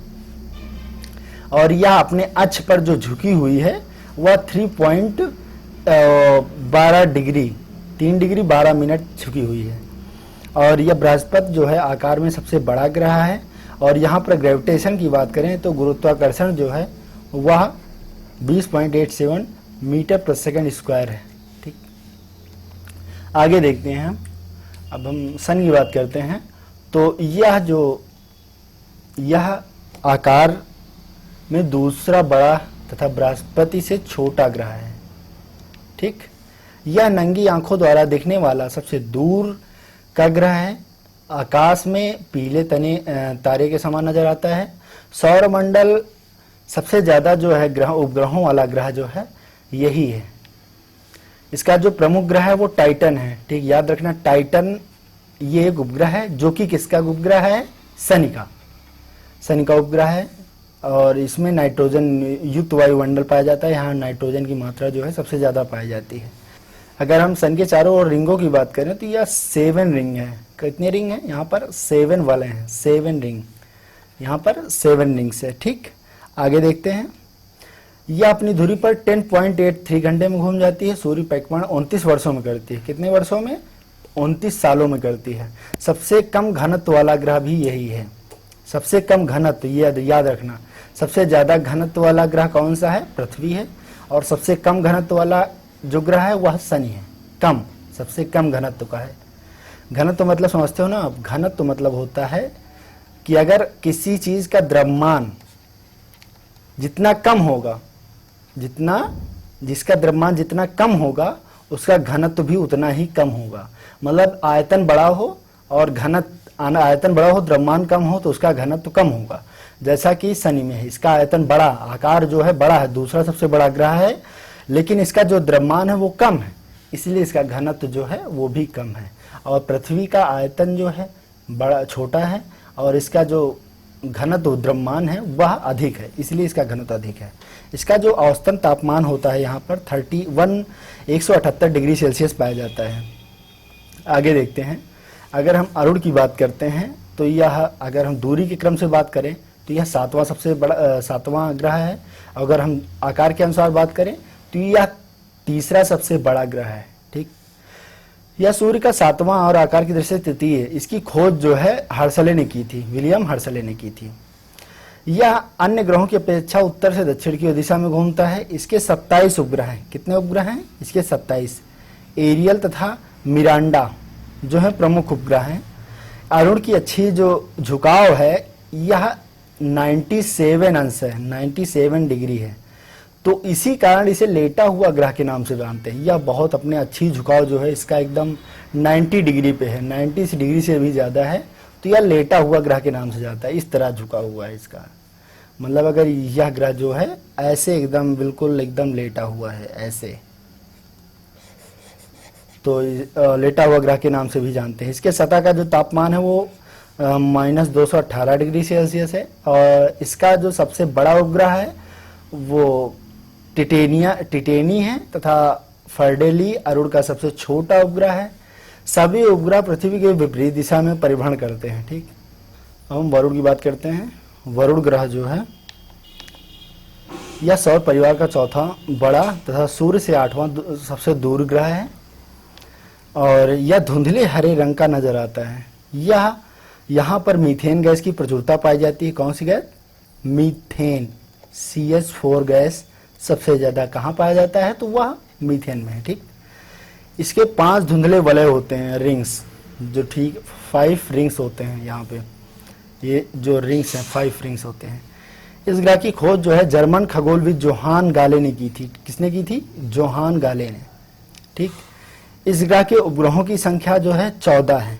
और यह अपने अक्ष पर जो झुकी हुई है वह 3 डिग्री 12 मिनट झुकी हुई है। और यह बृहस्पति जो है आकार में सबसे बड़ा ग्रह है। और यहाँ पर ग्रेविटेशन की बात करें तो गुरुत्वाकर्षण जो है वह 20.87 मीटर प्रति सेकंड स्क्वायर है। ठीक, आगे देखते हैं हम। अब हम सन की बात करते हैं। तो यह आकार में दूसरा बड़ा तथा बृहस्पति से छोटा ग्रह है। ठीक, यह नंगी आंखों द्वारा दिखने वाला सबसे दूर का ग्रह है। आकाश में पीले तने तारे के समान नजर आता है। सौरमंडल सबसे ज्यादा जो है ग्रह उपग्रहों वाला ग्रह जो है यही है। इसका जो प्रमुख ग्रह है वो टाइटन है। ठीक, याद रखना, टाइटन ये एक उपग्रह है जो कि किसका उपग्रह है? शनि का उपग्रह है। और इसमें नाइट्रोजन युक्त वायुमंडल पाया जाता है। यहाँ नाइट्रोजन की मात्रा जो है सबसे ज्यादा पाई जाती है। अगर हम सन के चारों ओर रिंगों की बात करें तो यह 7 रिंग है। कितने रिंग हैं? यहाँ पर 7 वाले हैं, 7 रिंग। यहाँ पर 7 रिंग्स है। ठीक, आगे देखते हैं। यह अपनी धुरी पर 10.83 घंटे में घूम जाती है। सूर्य परिक्रमा 29 वर्षों में करती है। कितने वर्षों में? 29 सालों में करती है। सबसे कम घनत्व वाला ग्रह भी यही है। सबसे कम घनत्व, याद रखना, सबसे ज्यादा घनत्व वाला ग्रह कौन सा है? पृथ्वी है। और सबसे कम घनत्व वाला जो ग्रह है वह शनि है। कम, सबसे कम घनत्व का है। घनत्व मतलब समझते हो ना आप? घनत्व मतलब होता है कि अगर किसी चीज का द्रव्यमान जितना कम होगा, जिसका द्रव्यमान जितना कम होगा उसका घनत्व भी उतना ही कम होगा। मतलब आयतन बड़ा हो और आयतन बड़ा हो, द्रव्यमान कम हो तो उसका घनत्व कम होगा। जैसा कि शनि में है, इसका आयतन बड़ा, आकार जो है बड़ा है, दूसरा सबसे बड़ा ग्रह है, लेकिन इसका जो द्रव्यमान है वो कम है, इसलिए इसका घनत्व जो है वो भी कम है। और पृथ्वी का आयतन जो है बड़ा छोटा है और इसका जो घनत्व द्रव्यमान है वह अधिक है, इसलिए इसका घनत्व अधिक है। इसका जो औसतन तापमान होता है यहाँ पर 178 डिग्री सेल्सियस पाया जाता है। आगे देखते हैं। अगर हम अरुण की बात करते हैं तो यह, अगर हम दूरी के क्रम से बात करें तो यह 7वां ग्रह है। अगर हम आकार के अनुसार बात करें तो यह तीसरा सबसे बड़ा ग्रह है। ठीक, यह सूर्य का 7वां और आकार की दृष्टि से तृतीय है। इसकी खोज जो है हर्शले ने की थी, विलियम हर्शले ने की थी। यह अन्य ग्रहों की अपेक्षा उत्तर से दक्षिण की दिशा में घूमता है। इसके 27 उपग्रह हैं। कितने उपग्रह हैं? इसके 27। एरियल तथा मिरांडा जो है प्रमुख उपग्रह हैं। अरुण की अच्छी जो झुकाव है यह 97 अंश है, 97 डिग्री है। तो इसी कारण इसे लेटा हुआ ग्रह के नाम से जानते हैं। यह बहुत अपने अच्छी झुकाव जो है इसका एकदम 90 डिग्री पे है, 90 डिग्री से भी ज्यादा है, तो यह लेटा हुआ ग्रह के नाम से जाता है। इस तरह झुका हुआ है इसका, मतलब अगर यह ग्रह जो है ऐसे एकदम बिल्कुल एकदम लेटा हुआ है ऐसे, तो लेटा हुआ ग्रह के नाम से भी जानते हैं। इसके सतह का जो तापमान है वो -218 डिग्री सेल्सियस है। और इसका जो सबसे बड़ा उपग्रह है वो टिटेनी है तथा फर्डेली अरुण का सबसे छोटा उपग्रह है। सभी उपग्रह पृथ्वी के विपरीत दिशा में परिभ्रमण करते हैं। ठीक, अब हम वरुण की बात करते हैं। वरुण ग्रह जो है यह सौर परिवार का चौथा बड़ा तथा सूर्य से 8वां सबसे दूर ग्रह है और यह धुंधले हरे रंग का नजर आता है। यहाँ पर मीथेन गैस की प्रचुरता पाई जाती है। कौन सी गैस? मीथेन, CH4 गैस सबसे ज्यादा कहाँ पाया जाता है? तो वह मीथेन में है। ठीक, इसके 5 धुंधले वलय होते हैं, रिंग्स, जो ठीक 5 रिंग्स होते हैं। यहाँ पे ये जो रिंग्स हैं 5 रिंग्स होते हैं। इस ग्रह की खोज जो है जर्मन खगोलविद जोहान गाले ने की थी। किसने की थी? जोहान गाले ने। ठीक, इस ग्रह के उपग्रहों की संख्या जो है 14 है।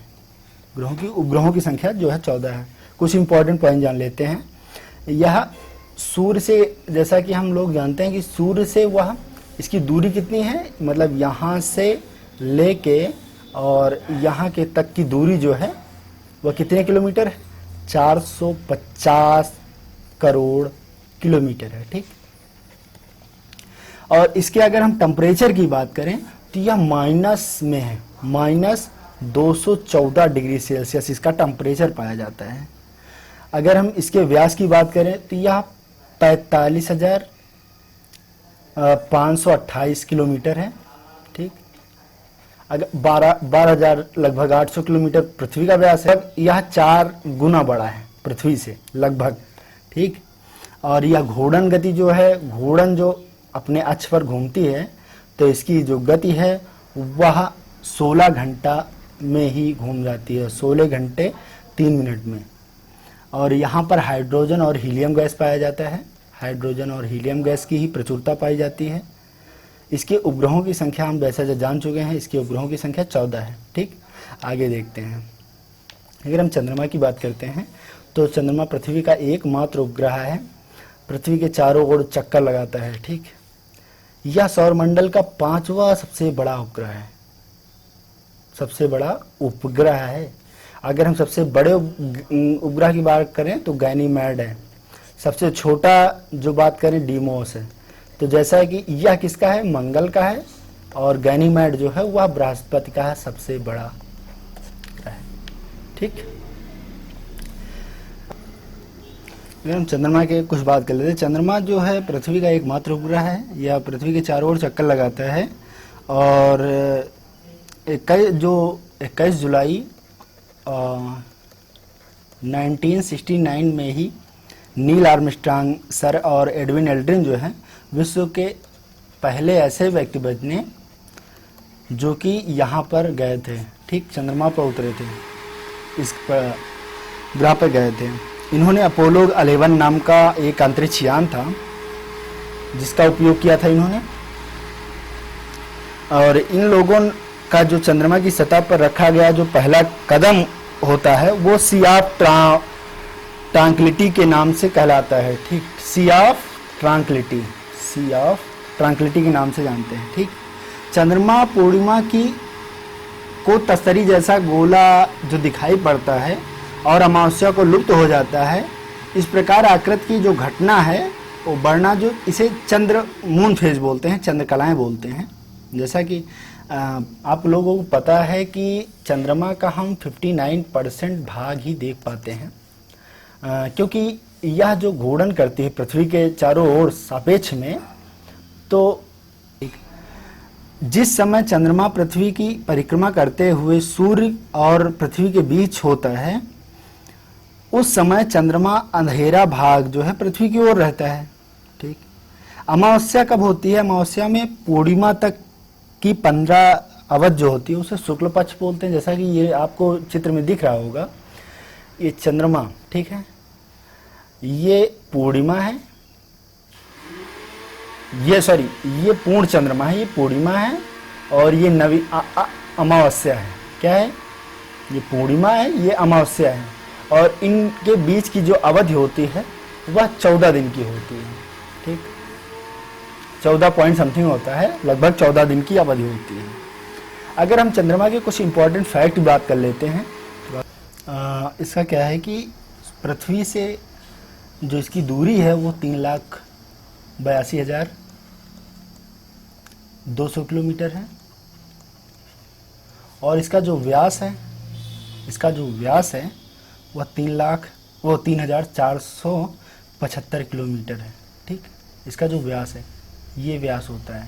उपग्रहों की संख्या जो है 14 है। कुछ इंपॉर्टेंट पॉइंट जान लेते हैं। यह सूर्य से, जैसा कि हम लोग जानते हैं कि सूर्य से वह, इसकी दूरी कितनी है, मतलब यहाँ से लेके और यहाँ के तक की दूरी जो है वह कितने किलोमीटर है? 450 करोड़ किलोमीटर है। ठीक, और इसके अगर हम टेम्परेचर की बात करें तो यह माइनस में है, -214 डिग्री सेल्सियस इसका टेम्परेचर पाया जाता है। अगर हम इसके व्यास की बात करें तो यह 45,528 किलोमीटर है। ठीक, अगर 12,000 लगभग 800 किलोमीटर पृथ्वी का व्यास है। यह 4 गुना बड़ा है पृथ्वी से लगभग। ठीक, और यह घूर्णन गति जो है, घूर्णन जो अपने अक्ष पर घूमती है तो इसकी जो गति है वह 16 घंटा में ही घूम जाती है, 16 घंटे 3 मिनट में। और यहाँ पर हाइड्रोजन और हीलियम गैस पाया जाता है, हाइड्रोजन और हीलियम गैस की ही प्रचुरता पाई जाती है। इसके उपग्रहों की संख्या हम वैसे जो जान चुके हैं, इसके उपग्रहों की संख्या 14 है। ठीक, आगे देखते हैं। अगर हम चंद्रमा की बात करते हैं तो चंद्रमा पृथ्वी का एकमात्र उपग्रह है, पृथ्वी के चारों ओर चक्कर लगाता है। ठीक, यह सौरमंडल का 5वां सबसे बड़ा उपग्रह है, सबसे बड़ा उपग्रह है। अगर हम सबसे बड़े उपग्रह की बात करें तो गैनीमेड है, सबसे छोटा जो बात करें डीमोस है। तो जैसा है कि यह किसका है, मंगल का है, और गैनीमेड जो है वह बृहस्पति का है, सबसे बड़ा है। ठीक, हम चंद्रमा के कुछ बात कर लेते हैं। चंद्रमा जो है पृथ्वी का एकमात्र उपग्रह है, यह पृथ्वी के चारों ओर चक्कर लगाता है। और 21 जुलाई 1969 में ही नील आर्मस्ट्रांग सर और एडविन एल्ड्रिन जो है विश्व के पहले ऐसे व्यक्ति बने जो कि यहाँ पर गए थे। ठीक, चंद्रमा पर उतरे थे, इस ग्रह पर गए थे। इन्होंने अपोलो 11 नाम का एक अंतरिक्ष यान था जिसका उपयोग किया था इन्होंने। और इन लोगों का जो चंद्रमा की सतह पर रखा गया जो पहला कदम होता है वो सी ऑफ ट्रांक्विलिटी के नाम से कहलाता है। ठीक, सी ऑफ ट्रांक्विलिटी के नाम से जानते हैं। ठीक, चंद्रमा पूर्णिमा को तस्तरी जैसा गोला जो दिखाई पड़ता है और अमावस्या को लुप्त हो जाता है, इस प्रकार आकृति की जो घटना है वो बढ़ना, जो इसे चंद्र मून फेज बोलते हैं, चंद्रकलाएं बोलते हैं। जैसा कि आप लोगों को पता है कि चंद्रमा का हम 59% भाग ही देख पाते हैं, क्योंकि यह जो घूर्णन करती है पृथ्वी के चारों ओर सापेक्ष में, तो जिस समय चंद्रमा पृथ्वी की परिक्रमा करते हुए सूर्य और पृथ्वी के बीच होता है, उस समय चंद्रमा अंधेरा भाग जो है पृथ्वी की ओर रहता है। ठीक, अमावस्या कब होती है, अमावस्या में पूर्णिमा तक की 15 अवधि जो होती है उसे शुक्ल पक्ष बोलते हैं। जैसा कि ये आपको चित्र में दिख रहा होगा, ये चंद्रमा, ठीक है, ये पूर्णिमा है, ये पूर्ण चंद्रमा है, ये पूर्णिमा है, और ये अमावस्या है। क्या है, ये पूर्णिमा है, ये अमावस्या है, और इनके बीच की जो अवधि होती है वह 14 दिन की होती है। ठीक, 14 पॉइंट समथिंग होता है, लगभग 14 दिन की अवधि होती है। अगर हम चंद्रमा के कुछ इंपॉर्टेंट फैक्ट की बात कर लेते हैं, इसका क्या है कि पृथ्वी से जो इसकी दूरी है वो 3,82,200 किलोमीटर है, और इसका जो व्यास है वह 3,0475 किलोमीटर है। ठीक, इसका जो व्यास है, ये व्यास होता है,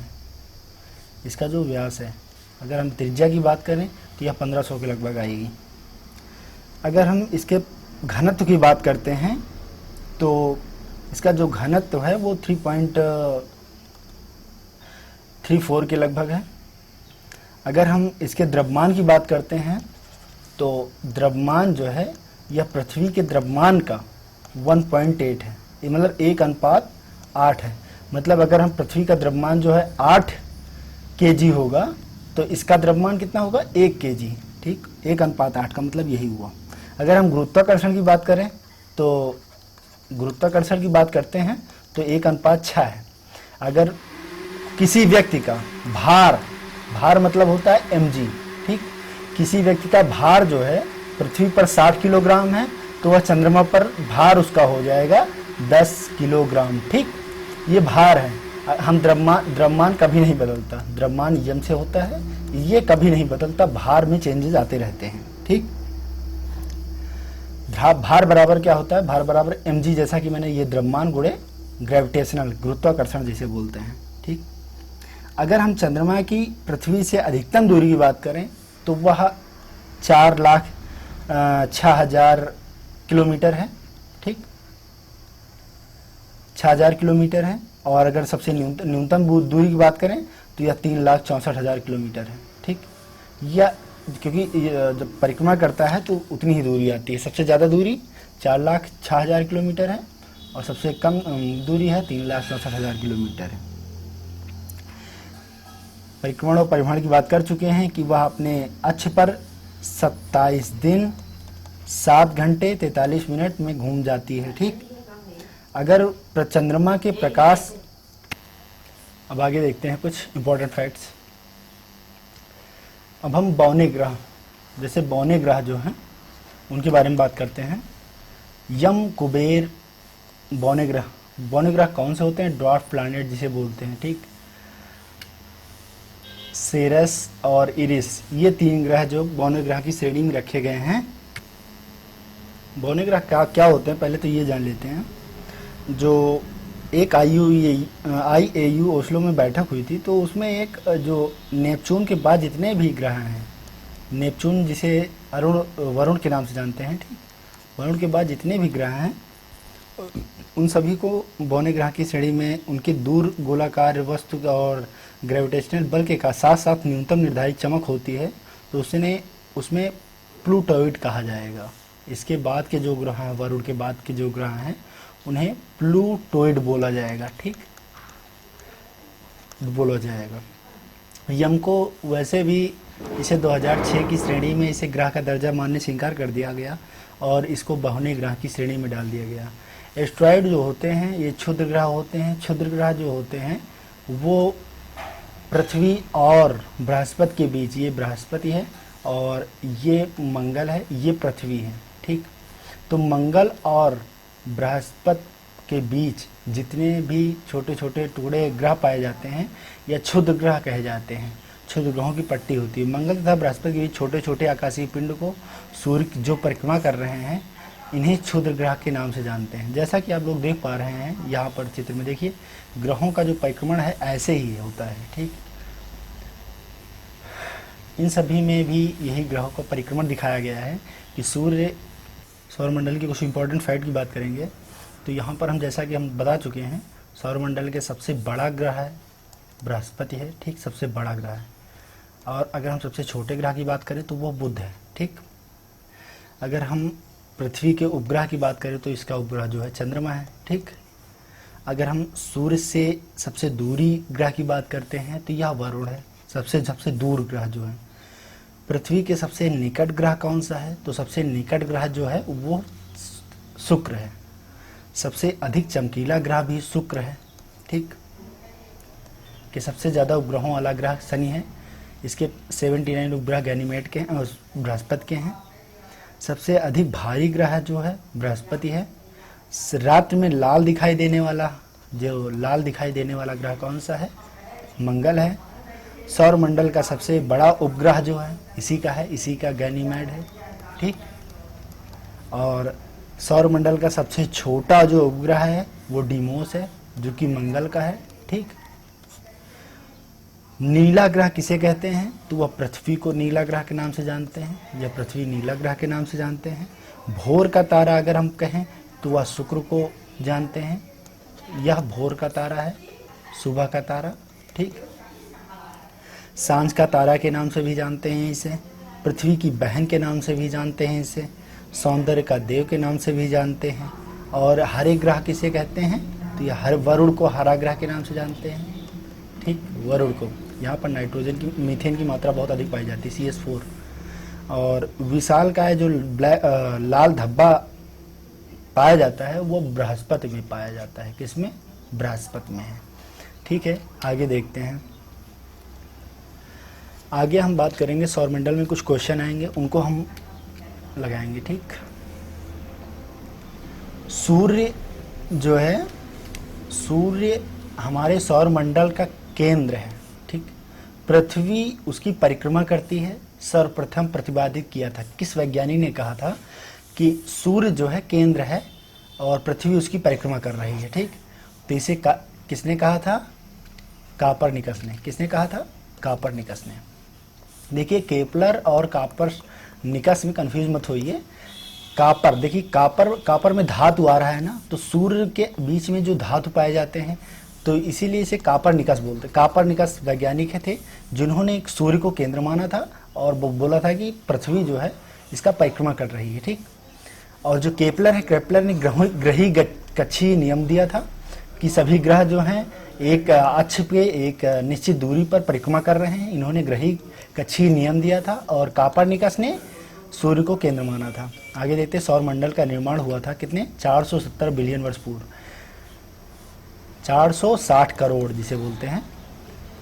इसका जो व्यास है। अगर हम त्रिज्या की बात करें तो यह 1500 के लगभग आएगी। अगर हम इसके घनत्व की बात करते हैं तो इसका जो घनत्व है वो 3.34 के लगभग है। अगर हम इसके द्रव्यमान की बात करते हैं तो द्रव्यमान जो है यह पृथ्वी के द्रव्यमान का 1.8 है, ये मतलब 1:8 है। मतलब अगर हम पृथ्वी का द्रव्यमान जो है 8 kg होगा तो इसका द्रव्यमान कितना होगा, 1 kg। ठीक, 1:8 का मतलब यही हुआ। अगर हम गुरुत्वाकर्षण की बात करें तो गुरुत्वाकर्षण की बात करते हैं तो 1:6 है। अगर किसी व्यक्ति का भार मतलब होता है mg। ठीक, किसी व्यक्ति का भार जो है पृथ्वी पर 60 किलोग्राम है तो वह चंद्रमा पर भार उसका हो जाएगा 10 किलोग्राम। ठीक, ये भार है। हम द्रव्यमान कभी नहीं बदलता, द्रव्यमान यम से होता है, ये कभी नहीं बदलता, भार में चेंजेस आते रहते हैं। ठीक, भार बराबर क्या होता है, भार बराबर mg, जैसा कि मैंने ये द्रव्यमान गुणे ग्रेविटेशनल गुरुत्वाकर्षण जिसे बोलते हैं। ठीक, अगर हम चंद्रमा की पृथ्वी से अधिकतम दूरी की बात करें तो वह 4,06,000 किलोमीटर है। ठीक, 6,000 किलोमीटर है, और अगर सबसे न्यूनतम दूरी की बात करें तो यह 3,64,000 किलोमीटर है। ठीक, या क्योंकि जब परिक्रमा करता है तो उतनी ही दूरी आती है। सबसे ज़्यादा दूरी 4,06,000 किलोमीटर है और सबसे कम दूरी है 3,64,000 किलोमीटर है। परिक्रमण और परिभ्रमण की बात कर चुके हैं कि वह अपने अक्ष पर 27 दिन 7 घंटे 43 मिनट में घूम जाती है। ठीक, अगर चंद्रमा के प्रकाश, अब आगे देखते हैं कुछ इंपॉर्टेंट फैक्ट्स। अब हम बौने ग्रह, जैसे बौने ग्रह जो हैं उनके बारे में बात करते हैं। यम, कुबेर, बौने ग्रह कौन से होते हैं? ड्वार्फ प्लैनेट जिसे बोलते हैं। ठीक, सेरस और इरिस, ये 3 ग्रह जो बौने ग्रह की श्रेणी में रखे गए हैं। बौने ग्रह क्या होते हैं पहले तो ये जान लेते हैं। जो एक IAU ओस्लो में बैठक हुई थी तो उसमें एक जो नेपच्यून के बाद जितने भी ग्रह हैं, नेपच्यून जिसे वरुण के नाम से जानते हैं, ठीक, वरुण के बाद जितने भी ग्रह हैं उन सभी को बौने ग्रह की श्रेणी में उनके दूर गोलाकार वस्तु और ग्रेविटेशनल बल के साथ साथ न्यूनतम निर्धारित चमक होती है तो उसमें प्लूटोइड कहा जाएगा। इसके बाद के जो ग्रह हैं, वरुण के बाद के जो ग्रह हैं उन्हें प्लूटोइड बोला जाएगा। ठीक, बोला जाएगा। यम को वैसे भी इसे 2006 की श्रेणी में इसे ग्रह का दर्जा मानने से इनकार कर दिया गया और इसको बौने ग्रह की श्रेणी में डाल दिया गया। एस्ट्रॉयड जो होते हैं ये क्षुद्र ग्रह होते हैं। क्षुद्र ग्रह जो होते हैं वो पृथ्वी और बृहस्पति के बीच, ये बृहस्पति है और ये मंगल है, ये पृथ्वी है। ठीक, तो मंगल और बृहस्पति के बीच जितने भी छोटे छोटे टुकड़े ग्रह पाए जाते हैं या क्षुद्र ग्रह कहे जाते हैं, क्षुद्र ग्रहों की पट्टी होती है। मंगल तथा बृहस्पति के बीच छोटे छोटे आकाशीय पिंड को सूर्य जो परिक्रमा कर रहे हैं इन्हें क्षुद्र ग्रह के नाम से जानते हैं। जैसा कि आप लोग देख पा रहे हैं यहाँ पर चित्र में, देखिए ग्रहों का जो परिक्रमण है ऐसे ही होता है। ठीक, इन सभी में भी यही ग्रहों का परिक्रमण दिखाया गया है कि सूर्य, सौरमंडल के कुछ इंपॉर्टेंट फैक्ट की बात करेंगे तो यहाँ पर हम जैसा कि हम बता चुके हैं सौरमंडल के सबसे बड़ा ग्रह है बृहस्पति है। ठीक, सबसे बड़ा ग्रह है। और अगर हम सबसे छोटे ग्रह की बात करें तो वो बुध है। ठीक, अगर हम पृथ्वी के उपग्रह की बात करें तो इसका उपग्रह जो है चंद्रमा है। ठीक, अगर हम सूर्य से सबसे दूरी ग्रह की बात करते हैं तो यह वरुण है, सबसे दूर ग्रह जो है। पृथ्वी के सबसे निकट ग्रह कौन सा है? तो सबसे निकट ग्रह जो है वो शुक्र है। सबसे अधिक चमकीला ग्रह भी शुक्र है। ठीक, कि सबसे ज़्यादा उपग्रहों वाला ग्रह शनि है। इसके 79 उपग्रह गैनीमेड के हैं और बृहस्पति के हैं। सबसे अधिक भारी ग्रह जो है बृहस्पति है। रात में लाल दिखाई देने वाला ग्रह कौन सा है? मंगल है। सौरमंडल का सबसे बड़ा उपग्रह जो है इसी का गैनीमेड है। ठीक, और सौरमंडल का सबसे छोटा जो उपग्रह है वो डीमोस है जो कि मंगल का है। ठीक, नीला ग्रह किसे कहते हैं? तो वह पृथ्वी को नीला ग्रह के नाम से जानते हैं या पृथ्वी नीला ग्रह के नाम से जानते हैं। भोर का तारा अगर हम कहें तो वह शुक्र को जानते हैं, यह भोर का तारा है, सुबह का तारा। ठीक, सांझ का तारा के नाम से भी जानते हैं इसे, पृथ्वी की बहन के नाम से भी जानते हैं इसे, सौंदर्य का देव के नाम से भी जानते हैं। और हरे ग्रह किसे कहते हैं? तो यह वरुण को हरा ग्रह के नाम से जानते हैं। ठीक, वरुण को। यहाँ पर नाइट्रोजन की, मीथेन की मात्रा बहुत अधिक पाई जाती है, CH4। और विशाल का है जो लाल धब्बा पाया जाता है वो बृहस्पति में पाया जाता है। किसमें? बृहस्पति में है। ठीक है, आगे देखते हैं। आगे हम बात करेंगे, सौरमंडल में कुछ क्वेश्चन आएंगे उनको हम लगाएंगे। ठीक, सूर्य जो है, सूर्य हमारे सौरमंडल का केंद्र है। ठीक, पृथ्वी उसकी परिक्रमा करती है। सर्वप्रथम प्रतिपादित किया था, किस वैज्ञानिक ने कहा था कि सूर्य जो है केंद्र है और पृथ्वी उसकी परिक्रमा कर रही है। ठीक, तो इसे किसने कहा था? कापरनिकस ने। किसने कहा था? कापरनिकस ने। देखिए, केपलर और कापरनिकस में कंफ्यूज मत होइए। कापर, देखिए कापर में धातु आ रहा है ना, तो सूर्य के बीच में जो धातु पाए जाते हैं तो तो इसीलिए इसे कापरनिकस बोलते। कापरनिकस वैज्ञानिक थे जिन्होंने एक सूर्य को केंद्र माना था और बोला था कि पृथ्वी जो है इसका परिक्रमा कर रही है, ठीक। और जो केपलर है, केपलर ने ग्रही कक्षीय नियम दिया था कि सभी ग्रह जो हैं एक अक्ष पे एक निश्चित दूरी पर परिक्रमा कर रहे हैं। इन्होंने ग्रही कक्षीय नियम दिया था और कापरनिकस ने सूर्य को केंद्र माना था। आगे देखते हैं, सौर मंडल का निर्माण हुआ था कितने 470 बिलियन वर्ष पूर्व, 460 करोड़ जिसे बोलते हैं,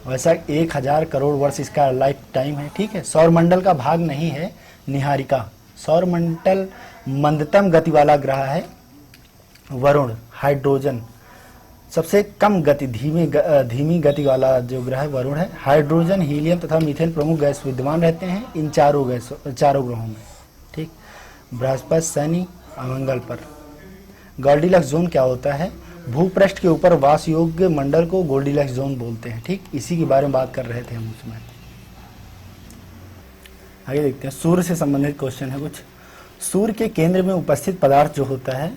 वैसा 1000 करोड़ वर्ष इसका लाइफ टाइम है, ठीक है। सौर मंडल का भाग नहीं है निहारिका। सौर मंडल मंदतम गति वाला ग्रह है वरुण। हाइड्रोजन सबसे कम गति धीमी गति वाला जो ग्रह है वरुण है। हाइड्रोजन, हीलियम तथा मीथेन प्रमुख गैस विद्यमान रहते हैं इन चारों ग्रहों में, ठीक। बृहस्पति, शनि, मंगल पर। गोल्डीलक्स जोन क्या होता है? भूपृष्ठ के ऊपर वास योग्य मंडल को गोल्डीलक्स जोन बोलते हैं, ठीक। इसी के बारे में बात कर रहे थे हम उसमें। आगे देखते हैं, सूर्य से संबंधित क्वेश्चन है कुछ। सूर्य के केंद्र में उपस्थित पदार्थ जो होता है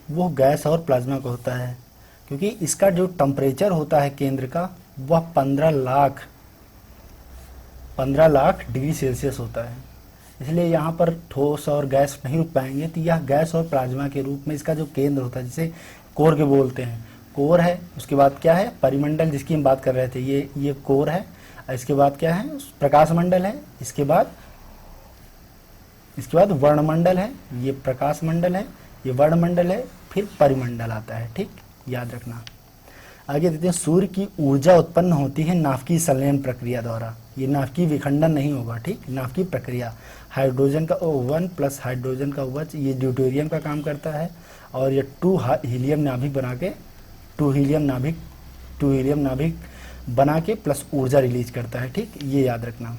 वो गैस और प्लाज्मा का होता है, क्योंकि इसका जो टेम्परेचर होता है केंद्र का वह 15 लाख डिग्री सेल्सियस होता है। इसलिए यहाँ पर ठोस और गैस नहीं रुक पाएंगे, तो यह गैस और प्लाज्मा के रूप में इसका जो केंद्र होता है, जिसे कोर के बोलते हैं। कोर है, उसके बाद क्या है? परिमंडल, जिसकी हम बात कर रहे थे, ये कोर है। इसके बाद क्या है? प्रकाश मंडल है। इसके बाद वर्णमंडल है। ये प्रकाश मंडल है, ये वर्णमंडल है, फिर परिमंडल आता है, ठीक, याद रखना। आगे देखते हैं, सूर्य की ऊर्जा उत्पन्न होती है नाभिकीय संलयन प्रक्रिया द्वारा। ये नाभिकीय विखंडन नहीं होगा, ठीक, नाभिकीय प्रक्रिया। हाइड्रोजन का O1 प्लस हाइड्रोजन का OH ये ड्यूटेरियम का काम करता है और ये 2 हीलियम नाभिक बना के 2 हीलियम नाभिक बना के प्लस ऊर्जा रिलीज करता है, ठीक, ये याद रखना।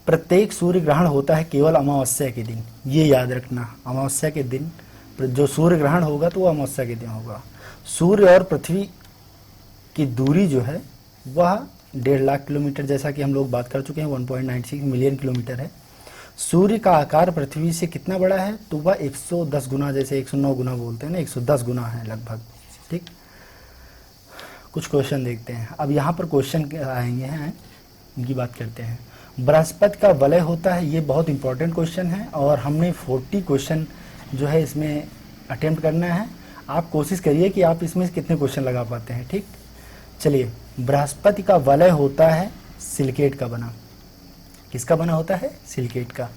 प्रत्येक सूर्य ग्रहण होता है केवल अमावस्या के दिन, ये याद रखना। अमावस्या के दिन जो सूर्य ग्रहण होगा तो वो अमावस्या के दिन होगा। सूर्य और पृथ्वी की दूरी जो है वह 1.5 लाख किलोमीटर, जैसा कि हम लोग बात कर चुके हैं, 1.96 मिलियन किलोमीटर है। सूर्य का आकार पृथ्वी से कितना बड़ा है? तो वह 110 गुना, जैसे 109 गुना बोलते हैं ना, 110 गुना है लगभग, ठीक। कुछ क्वेश्चन देखते हैं। अब यहाँ पर क्वेश्चन आएंगे हैं, इनकी बात करते हैं। बृहस्पति का वलय होता है, ये बहुत इंपॉर्टेंट क्वेश्चन है और हमने 40 क्वेश्चन जो है इसमें अटेम्प्ट करना है। आप कोशिश करिए कि आप इसमें कितने क्वेश्चन लगा पाते हैं, ठीक। चलिए, बृहस्पति का वलय होता है सिलिकेट का बना। किसका बना होता है? सिलिकेट का।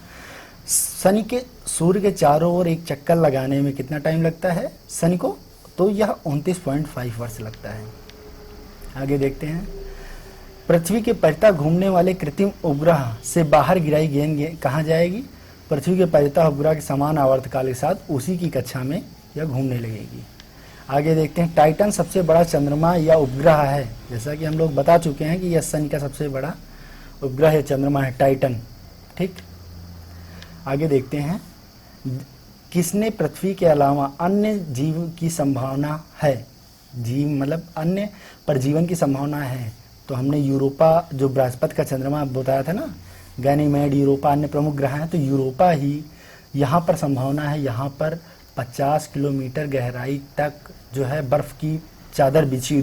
शनि के सूर्य के चारों ओर एक चक्कर लगाने में कितना टाइम लगता है शनि को? तो यह 29.5 वर्ष लगता है। आगे देखते हैं, पृथ्वी के परितः घूमने वाले कृत्रिम उपग्रह से बाहर गिराई गेंद कहाँ जाएगी? पृथ्वी के परितः उपग्रह के समान आवर्तकाल के साथ उसी की कक्षा में यह घूमने लगेगी। आगे देखते हैं, टाइटन सबसे बड़ा चंद्रमा या उपग्रह है। जैसा कि हम लोग बता चुके हैं कि यह शनि का सबसे बड़ा उपग्रह या चंद्रमा है टाइटन, ठीक। आगे देखते हैं, किसने पृथ्वी के अलावा अन्य जीव की संभावना है? जीव मतलब अन्य पर जीवन की संभावना है। तो हमने यूरोपा, जो बृहस्पति का चंद्रमा बताया था ना, गैनीमेड, यूरोपा अन्य प्रमुख ग्रह हैं, तो यूरोपा ही यहाँ पर संभावना है। यहाँ पर 50 किलोमीटर गहराई तक जो है बर्फ़ की चादर बिछी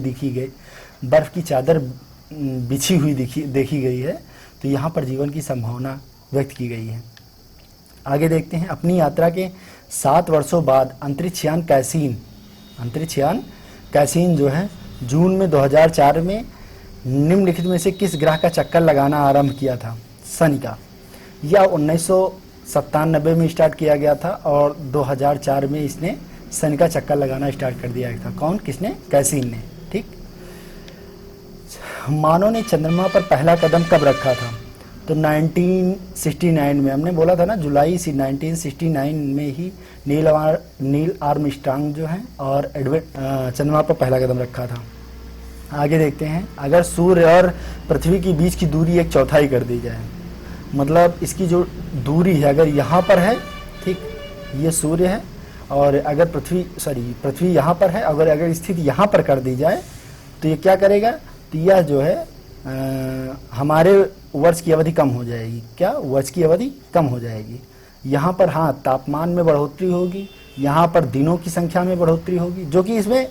हुई देखी गई है। तो यहाँ पर जीवन की संभावना व्यक्त की गई है। आगे देखते हैं, अपनी यात्रा के 7 वर्षों बाद अंतरिक्षयान कैसीन जो है जून में 2004 में निम्नलिखित में से किस ग्रह का चक्कर लगाना आरंभ किया था? शनि का। यह 1997 में स्टार्ट किया गया था और 2004 में इसने शनि का चक्कर लगाना स्टार्ट कर दिया था। कौन? किसने? कैसीन ने, ठीक। मानव ने चंद्रमा पर पहला कदम कब रखा था? तो 1969 में, हमने बोला था ना, जुलाई 1969 में ही नील आर्मस्ट्रांग जो है और चंद्रमा पर पहला कदम रखा था। आगे देखते हैं, अगर सूर्य और पृथ्वी के बीच की दूरी 1/4 कर दी जाए, मतलब इसकी जो दूरी है अगर यहाँ पर है, ठीक, ये सूर्य है और अगर पृथ्वी यहाँ पर है, अगर स्थिति यहाँ पर कर दी जाए तो ये क्या करेगा? तो यह जो है हमारे वर्ष की अवधि कम हो जाएगी। क्या? वर्ष की अवधि कम हो जाएगी। यहाँ पर हाँ तापमान में बढ़ोतरी होगी, यहाँ पर दिनों की संख्या में बढ़ोतरी होगी, जो कि इसमें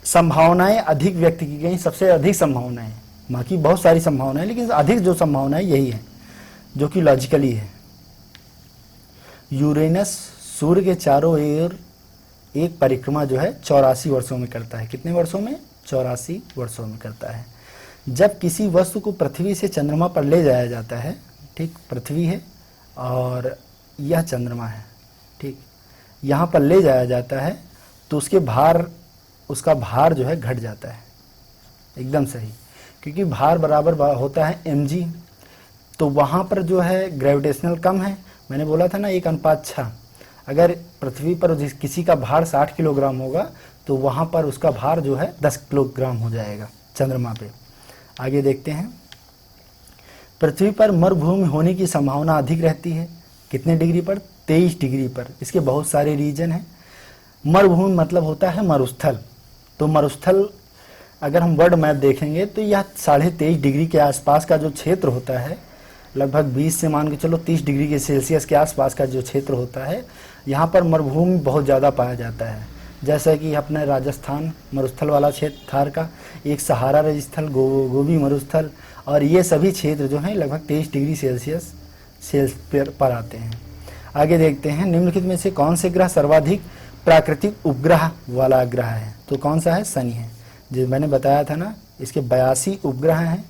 संभावनाएं अधिक व्यक्त की गई, सबसे अधिक संभावनाएं, बाकी बहुत सारी संभावनाएं लेकिन अधिक जो संभावनाएं यही है जो कि लॉजिकली है। यूरेनस सूर्य के चारों ओर एक परिक्रमा जो है 84 वर्षों में करता है। कितने वर्षों में? 84 वर्षों में करता है। जब किसी वस्तु को पृथ्वी से चंद्रमा पर ले जाया जाता है, ठीक, पृथ्वी है और यह चंद्रमा है, ठीक, यहाँ पर ले जाया जाता है तो उसका भार जो है घट जाता है। एकदम सही, क्योंकि भार बराबर होता है mg, तो वहाँ पर जो है ग्रेविटेशनल कम है। मैंने बोला था ना 1:6। अगर पृथ्वी पर किसी का भार 60 किलोग्राम होगा तो वहाँ पर उसका भार जो है 10 किलोग्राम हो जाएगा चंद्रमा पे। आगे देखते हैं। पृथ्वी पर मरुभूमि होने की संभावना अधिक रहती है। कितने डिग्री पर? 23 डिग्री पर। इसके बहुत सारे रीजन हैं। मरुभूमि मतलब होता है मरुस्थल। तो मरुस्थल अगर हम वर्ल्ड मैप देखेंगे तो यह 23.5 डिग्री के आसपास का जो क्षेत्र होता है, लगभग 20 से मान के चलो 30 डिग्री के सेल्सियस के आसपास का जो क्षेत्र होता है, यहाँ पर मरुभूमि बहुत ज़्यादा पाया जाता है। जैसा कि अपने राजस्थान मरुस्थल वाला क्षेत्र, थार का एक सहारा रेगिस्थल, गोबी मरुस्थल, और ये सभी क्षेत्र जो हैं लगभग 23 डिग्री सेल्सियस पर आते हैं। आगे देखते हैं। निम्नलिखित में से कौन से ग्रह सर्वाधिक प्राकृतिक उपग्रह वाला ग्रह है? तो कौन सा है? शनि है। जो मैंने बताया था ना, इसके 82 उपग्रह हैं।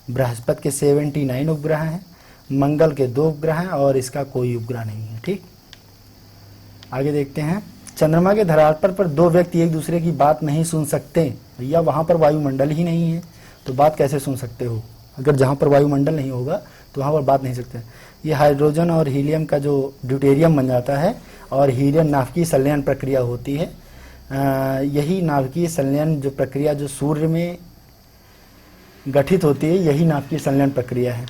बृहस्पति के 79 उपग्रह हैं। मंगल के 2 उपग्रह हैं और इसका कोई उपग्रह नहीं है। ठीक, आगे देखते हैं। चंद्रमा के धरातल पर 2 व्यक्ति एक दूसरे की बात नहीं सुन सकते। भैया वहाँ पर वायुमंडल ही नहीं है तो बात कैसे सुन सकते हो? अगर जहाँ पर वायुमंडल नहीं होगा तो वहाँ पर बात नहीं सकते। ये हाइड्रोजन और हीलियम का जो ड्यूटेरियम बन जाता है और हीलियम नाभिकीय संलयन प्रक्रिया होती है। यही नाभिकीय संलयन जो प्रक्रिया जो सूर्य में गठित होती है, यही नाभिकीय संलयन प्रक्रिया है।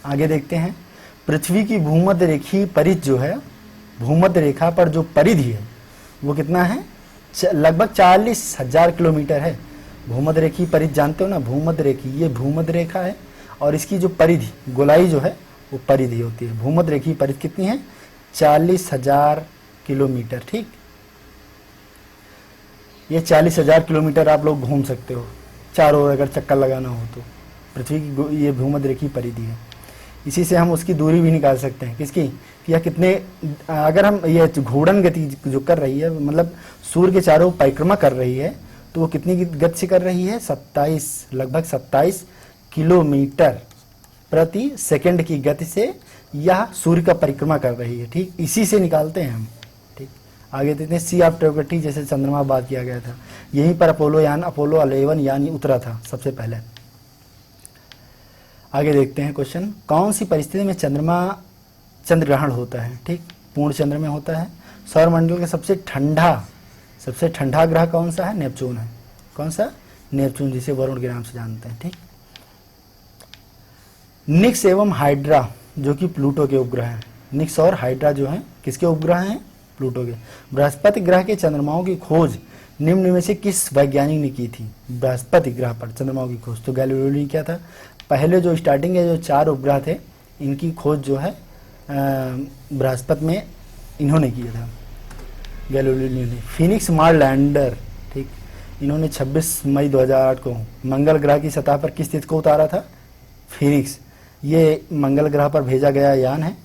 आगे देखते हैं। पृथ्वी की भूमध्य रेखीय परिधि जो है, भूमध्य रेखा पर जो परिधि है वो कितना है? लगभग 40,000 किलोमीटर है। भूमध्य रेखीय परिधि जानते हो ना, भूमध्य रेखीय, ये भूमध्य रेखा है और इसकी जो परिधि, गोलाई जो है वो परिधि होती है। भूमध्य रेखीय परिधि कितनी है? 40,000 किलोमीटर। ठीक, ये 40,000 किलोमीटर आप लोग घूम सकते हो चारों ओर, अगर चक्कर लगाना हो तो। पृथ्वी की ये भूमध्य रेखीय परिधि है। इसी से हम उसकी दूरी भी निकाल सकते हैं। किसकी? कि यह कितने, अगर हम ये घूर्णन गति जो कर रही है, मतलब सूर्य के चारों परिक्रमा कर रही है, तो वो कितनी गति से कर रही है? 27, लगभग 27 किलोमीटर प्रति सेकंड की गति से यह सूर्य का परिक्रमा कर रही है। ठीक, इसी से निकालते हैं हम। ठीक, आगे देखते हैं। सी ऑफ ट्रेवगटी, जैसे चंद्रमा बात किया गया था, यहीं पर अपोलो 11 यान उतरा था सबसे पहले। आगे देखते हैं क्वेश्चन। कौन सी परिस्थिति में चंद्र ग्रहण होता है? ठीक, पूर्ण चंद्र में होता है। सौरमंडल का सबसे ठंडा ग्रह कौन सा है? नेपच्यून है। कौन सा? नेपच्यून, जिसे वरुण के नाम से जानते हैं। ठीक, निक्स एवं हाइड्रा जो कि प्लूटो के उपग्रह हैं। निक्स और हाइड्रा जो हैं किसके उपग्रह हैं? प्लूटो के। बृहस्पति ग्रह के चंद्रमाओं की खोज निम्न में से किस वैज्ञानिक ने की थी? बृहस्पति ग्रह पर चंद्रमाओं की खोज तो गैलीलियो ने किया था। पहले जो स्टार्टिंग के जो 4 उपग्रह थे, इनकी खोज जो है बृहस्पति में इन्होंने किया था, गैलीलियो ने। फिनिक्स मार्स लैंडर, ठीक, इन्होंने 26 मई 2008 को मंगल ग्रह की सतह पर किस तिथि को उतारा था? फिनिक्स, ये मंगल ग्रह पर भेजा गया यान है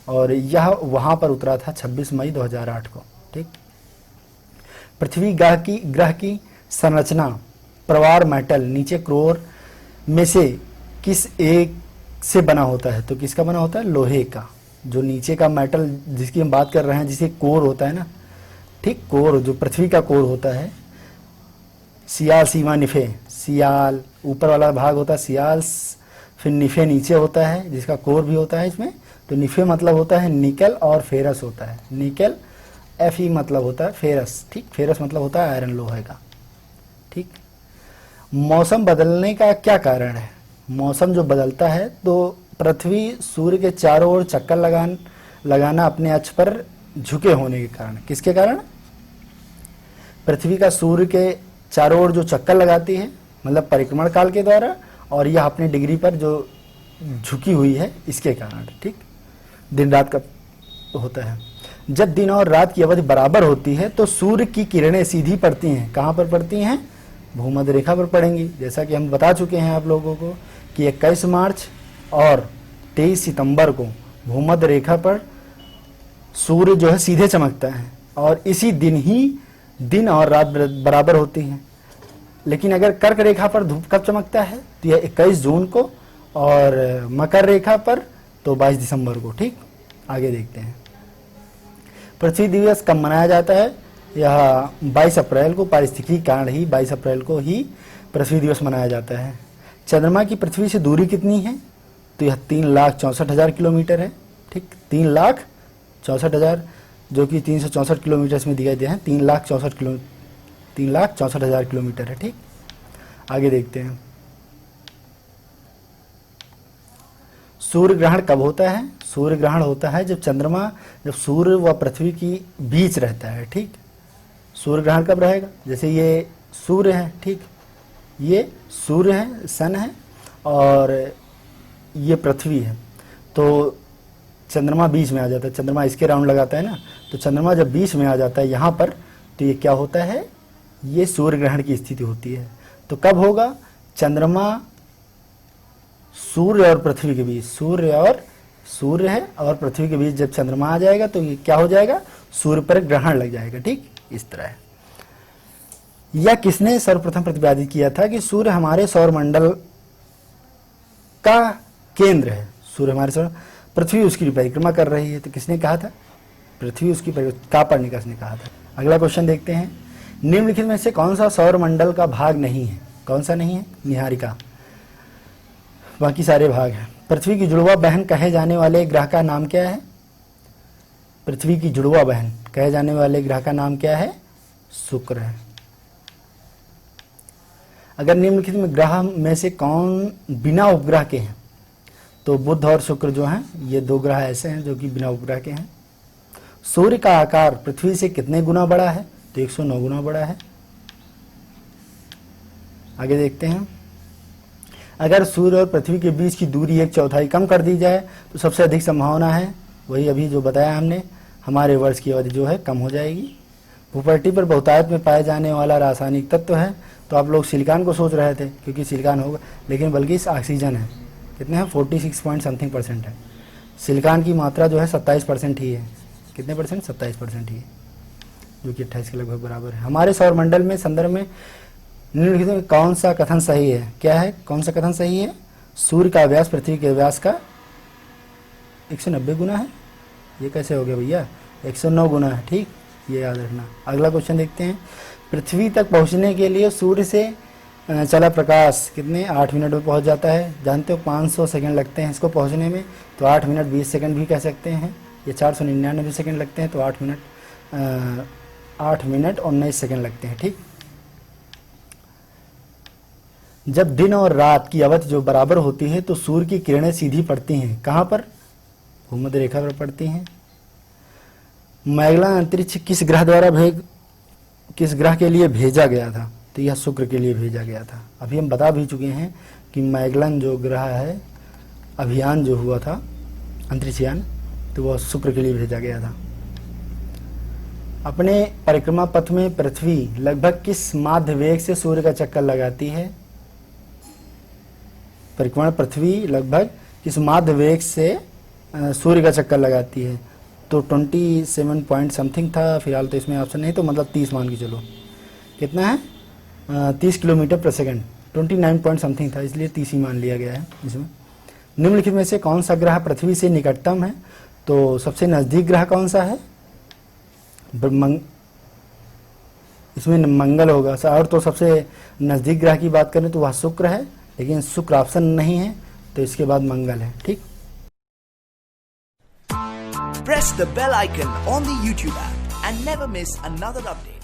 और यह वहाँ पर उतरा था 26 मई 2008 को। ठीक, पृथ्वी ग्रह की संरचना प्रवार मेटल नीचे कोर में से किस एक से बना होता है? तो किसका बना होता है? लोहे का। जो नीचे का मेटल जिसकी हम बात कर रहे हैं, जिसे कोर होता है ना, ठीक, कोर जो पृथ्वी का कोर होता है, सियाल, सीमा, निफे। सियाल ऊपर वाला भाग होता है सियाल, फिर निफे नीचे होता है जिसका कोर भी होता है इसमें। तो निफे मतलब होता है निकल और फेरस होता है। निकल, Fe मतलब होता है फेरस। ठीक, फेरस मतलब होता है आयरन, लोहे का। ठीक, मौसम बदलने का क्या कारण है? मौसम जो बदलता है तो पृथ्वी सूर्य के चारों ओर चक्कर लगाना अपने अक्ष पर झुके होने के कारण। किसके कारण? पृथ्वी का सूर्य के चारों ओर जो चक्कर लगाती है, मतलब परिक्रमण काल के द्वारा, और यह अपने डिग्री पर जो झुकी हुई है इसके कारण। ठीक, दिन रात का होता है। जब दिन और रात की अवधि बराबर होती है तो सूर्य की किरणें सीधी पड़ती हैं। कहाँ पर पड़ती हैं? भूमध्य रेखा पर पड़ेंगी। जैसा कि हम बता चुके हैं आप लोगों को कि 21 मार्च और 23 सितंबर को भूमध्य रेखा पर सूर्य जो है सीधे चमकता है और इसी दिन ही दिन और रात बराबर होती हैं। लेकिन अगर कर्क रेखा पर धूप कब चमकता है तो यह 21 जून को, और मकर रेखा पर तो 22 दिसंबर को। ठीक, आगे देखते हैं। पृथ्वी दिवस कब मनाया जाता है? यह 22 अप्रैल को, पारिस्थितिकी कारण ही 22 अप्रैल को ही पृथ्वी दिवस मनाया जाता है। चंद्रमा की पृथ्वी से दूरी कितनी है? तो यह 3,64,000 किलोमीटर है। ठीक, 3,64,000, जो कि 364 किलोमीटर में दिखाई दिया है। 3,64,000 किलोमीटर है। ठीक, आगे देखते हैं। सूर्य ग्रहण कब होता है? सूर्य ग्रहण होता है जब सूर्य व पृथ्वी की बीच रहता है। ठीक, सूर्य ग्रहण कब रहेगा? जैसे ये सूर्य है, ठीक, ये सूर्य है, सन है, और ये पृथ्वी है, तो चंद्रमा बीच में आ जाता है। चंद्रमा इसके राउंड लगाता है ना, तो चंद्रमा जब बीच में आ जाता है यहाँ पर, तो ये क्या होता है? ये सूर्य ग्रहण की स्थिति होती है। तो कब होगा? चंद्रमा सूर्य और पृथ्वी के बीच, सूर्य है और पृथ्वी के बीच जब चंद्रमा आ जाएगा तो ये क्या हो जाएगा? सूर्य पर ग्रहण लग जाएगा। ठीक, इस तरह है। यह किसने सर्वप्रथम प्रतिपादित किया था कि सूर्य हमारे सौरमंडल का केंद्र है? सूर्य हमारे पृथ्वी उसकी परिक्रमा कर रही है, तो किसने कहा था? पृथ्वी उसकी कापर्निकस ने कहा था। अगला क्वेश्चन देखते हैं। निम्नलिखित में से कौन सा सौरमंडल का भाग नहीं है? कौन सा नहीं है? निहारिका, बाकी सारे भाग हैं। पृथ्वी की जुड़वा बहन कहे जाने वाले ग्रह का नाम क्या है? पृथ्वी की जुड़वा बहन कहे जाने वाले ग्रह का नाम क्या है? शुक्र है। अगर निम्नलिखित में ग्रह में से कौन बिना उपग्रह के हैं? तो बुध और शुक्र जो हैं, ये दो ग्रह ऐसे हैं जो कि बिना उपग्रह के हैं। सूर्य का आकार पृथ्वी से कितने गुना बड़ा है? तो 109 गुना बड़ा है। आगे देखते हैं। अगर सूर्य और पृथ्वी के बीच की दूरी 1/4 कम कर दी जाए तो सबसे अधिक संभावना है, वही अभी जो बताया हमने, हमारे वर्ष की अवधि जो है कम हो जाएगी। भूपट्टी पर बहुतायत में पाए जाने वाला रासायनिक तत्व है, तो आप लोग सिलिकॉन को सोच रहे थे क्योंकि सिलिकॉन होगा, लेकिन बल्कि इस ऑक्सीजन है। कितने हैं? 46 पॉइंट समथिंग % है। सिलिकॉन की मात्रा जो है 27% ही है। कितने %? 27% ही है, जो कि 28 के लगभग बराबर है। हमारे सौरमंडल में संदर्भ में निम्नलिखित में कौन सा कथन सही है? क्या है? कौन सा कथन सही है? सूर्य का व्यास पृथ्वी के व्यास का 190 गुना है। ये कैसे हो गया भैया? 109 गुना है। ठीक, ये याद रखना। अगला क्वेश्चन देखते हैं। पृथ्वी तक पहुंचने के लिए सूर्य से चला प्रकाश कितने 8 मिनट में पहुंच जाता है? जानते हो 500 सेकंड लगते हैं इसको पहुंचने में, तो 8 मिनट 20 सेकंड भी कह सकते हैं। ये 499 सेकंड लगते हैं, तो 8 मिनट 19 सेकंड लगते हैं। ठीक, जब दिन और रात की अवधि जो बराबर होती है तो सूर्य की किरणें सीधी पड़ती हैं। कहाँ पर? भूमध्य रेखा पर पड़ती हैं। मैगेलन अंतरिक्ष किस ग्रह के लिए भेजा गया था? तो यह शुक्र के लिए भेजा गया था। अभी हम बता भी चुके हैं कि मैगेलन जो ग्रह है, अभियान जो हुआ था अंतरिक्षयान, तो वह शुक्र के लिए भेजा गया था। अपने परिक्रमा पथ में पृथ्वी लगभग किस माध्य वेग से सूर्य का चक्कर लगाती है? परिक्रमा पृथ्वी लगभग किस माध्य वेग से सूर्य का चक्कर लगाती है? तो 27 पॉइंट समथिंग था, फिलहाल तो इसमें ऑप्शन नहीं, तो मतलब 30 मान के चलो। कितना है? 30 किलोमीटर प्रति सेकंड। 29 पॉइंट समथिंग था, इसलिए 30 ही मान लिया गया है इसमें। निम्नलिखित में से कौन सा ग्रह पृथ्वी से निकटतम है? तो सबसे नज़दीक ग्रह कौन सा है? इसमें मंगल होगा। और तो सबसे नज़दीक ग्रह की बात करें तो वह शुक्र है, लेकिन शुक्र ऑप्शन नहीं है, तो इसके बाद मंगल है। ठीक, Press the bell icon on the YouTube app and never miss another update.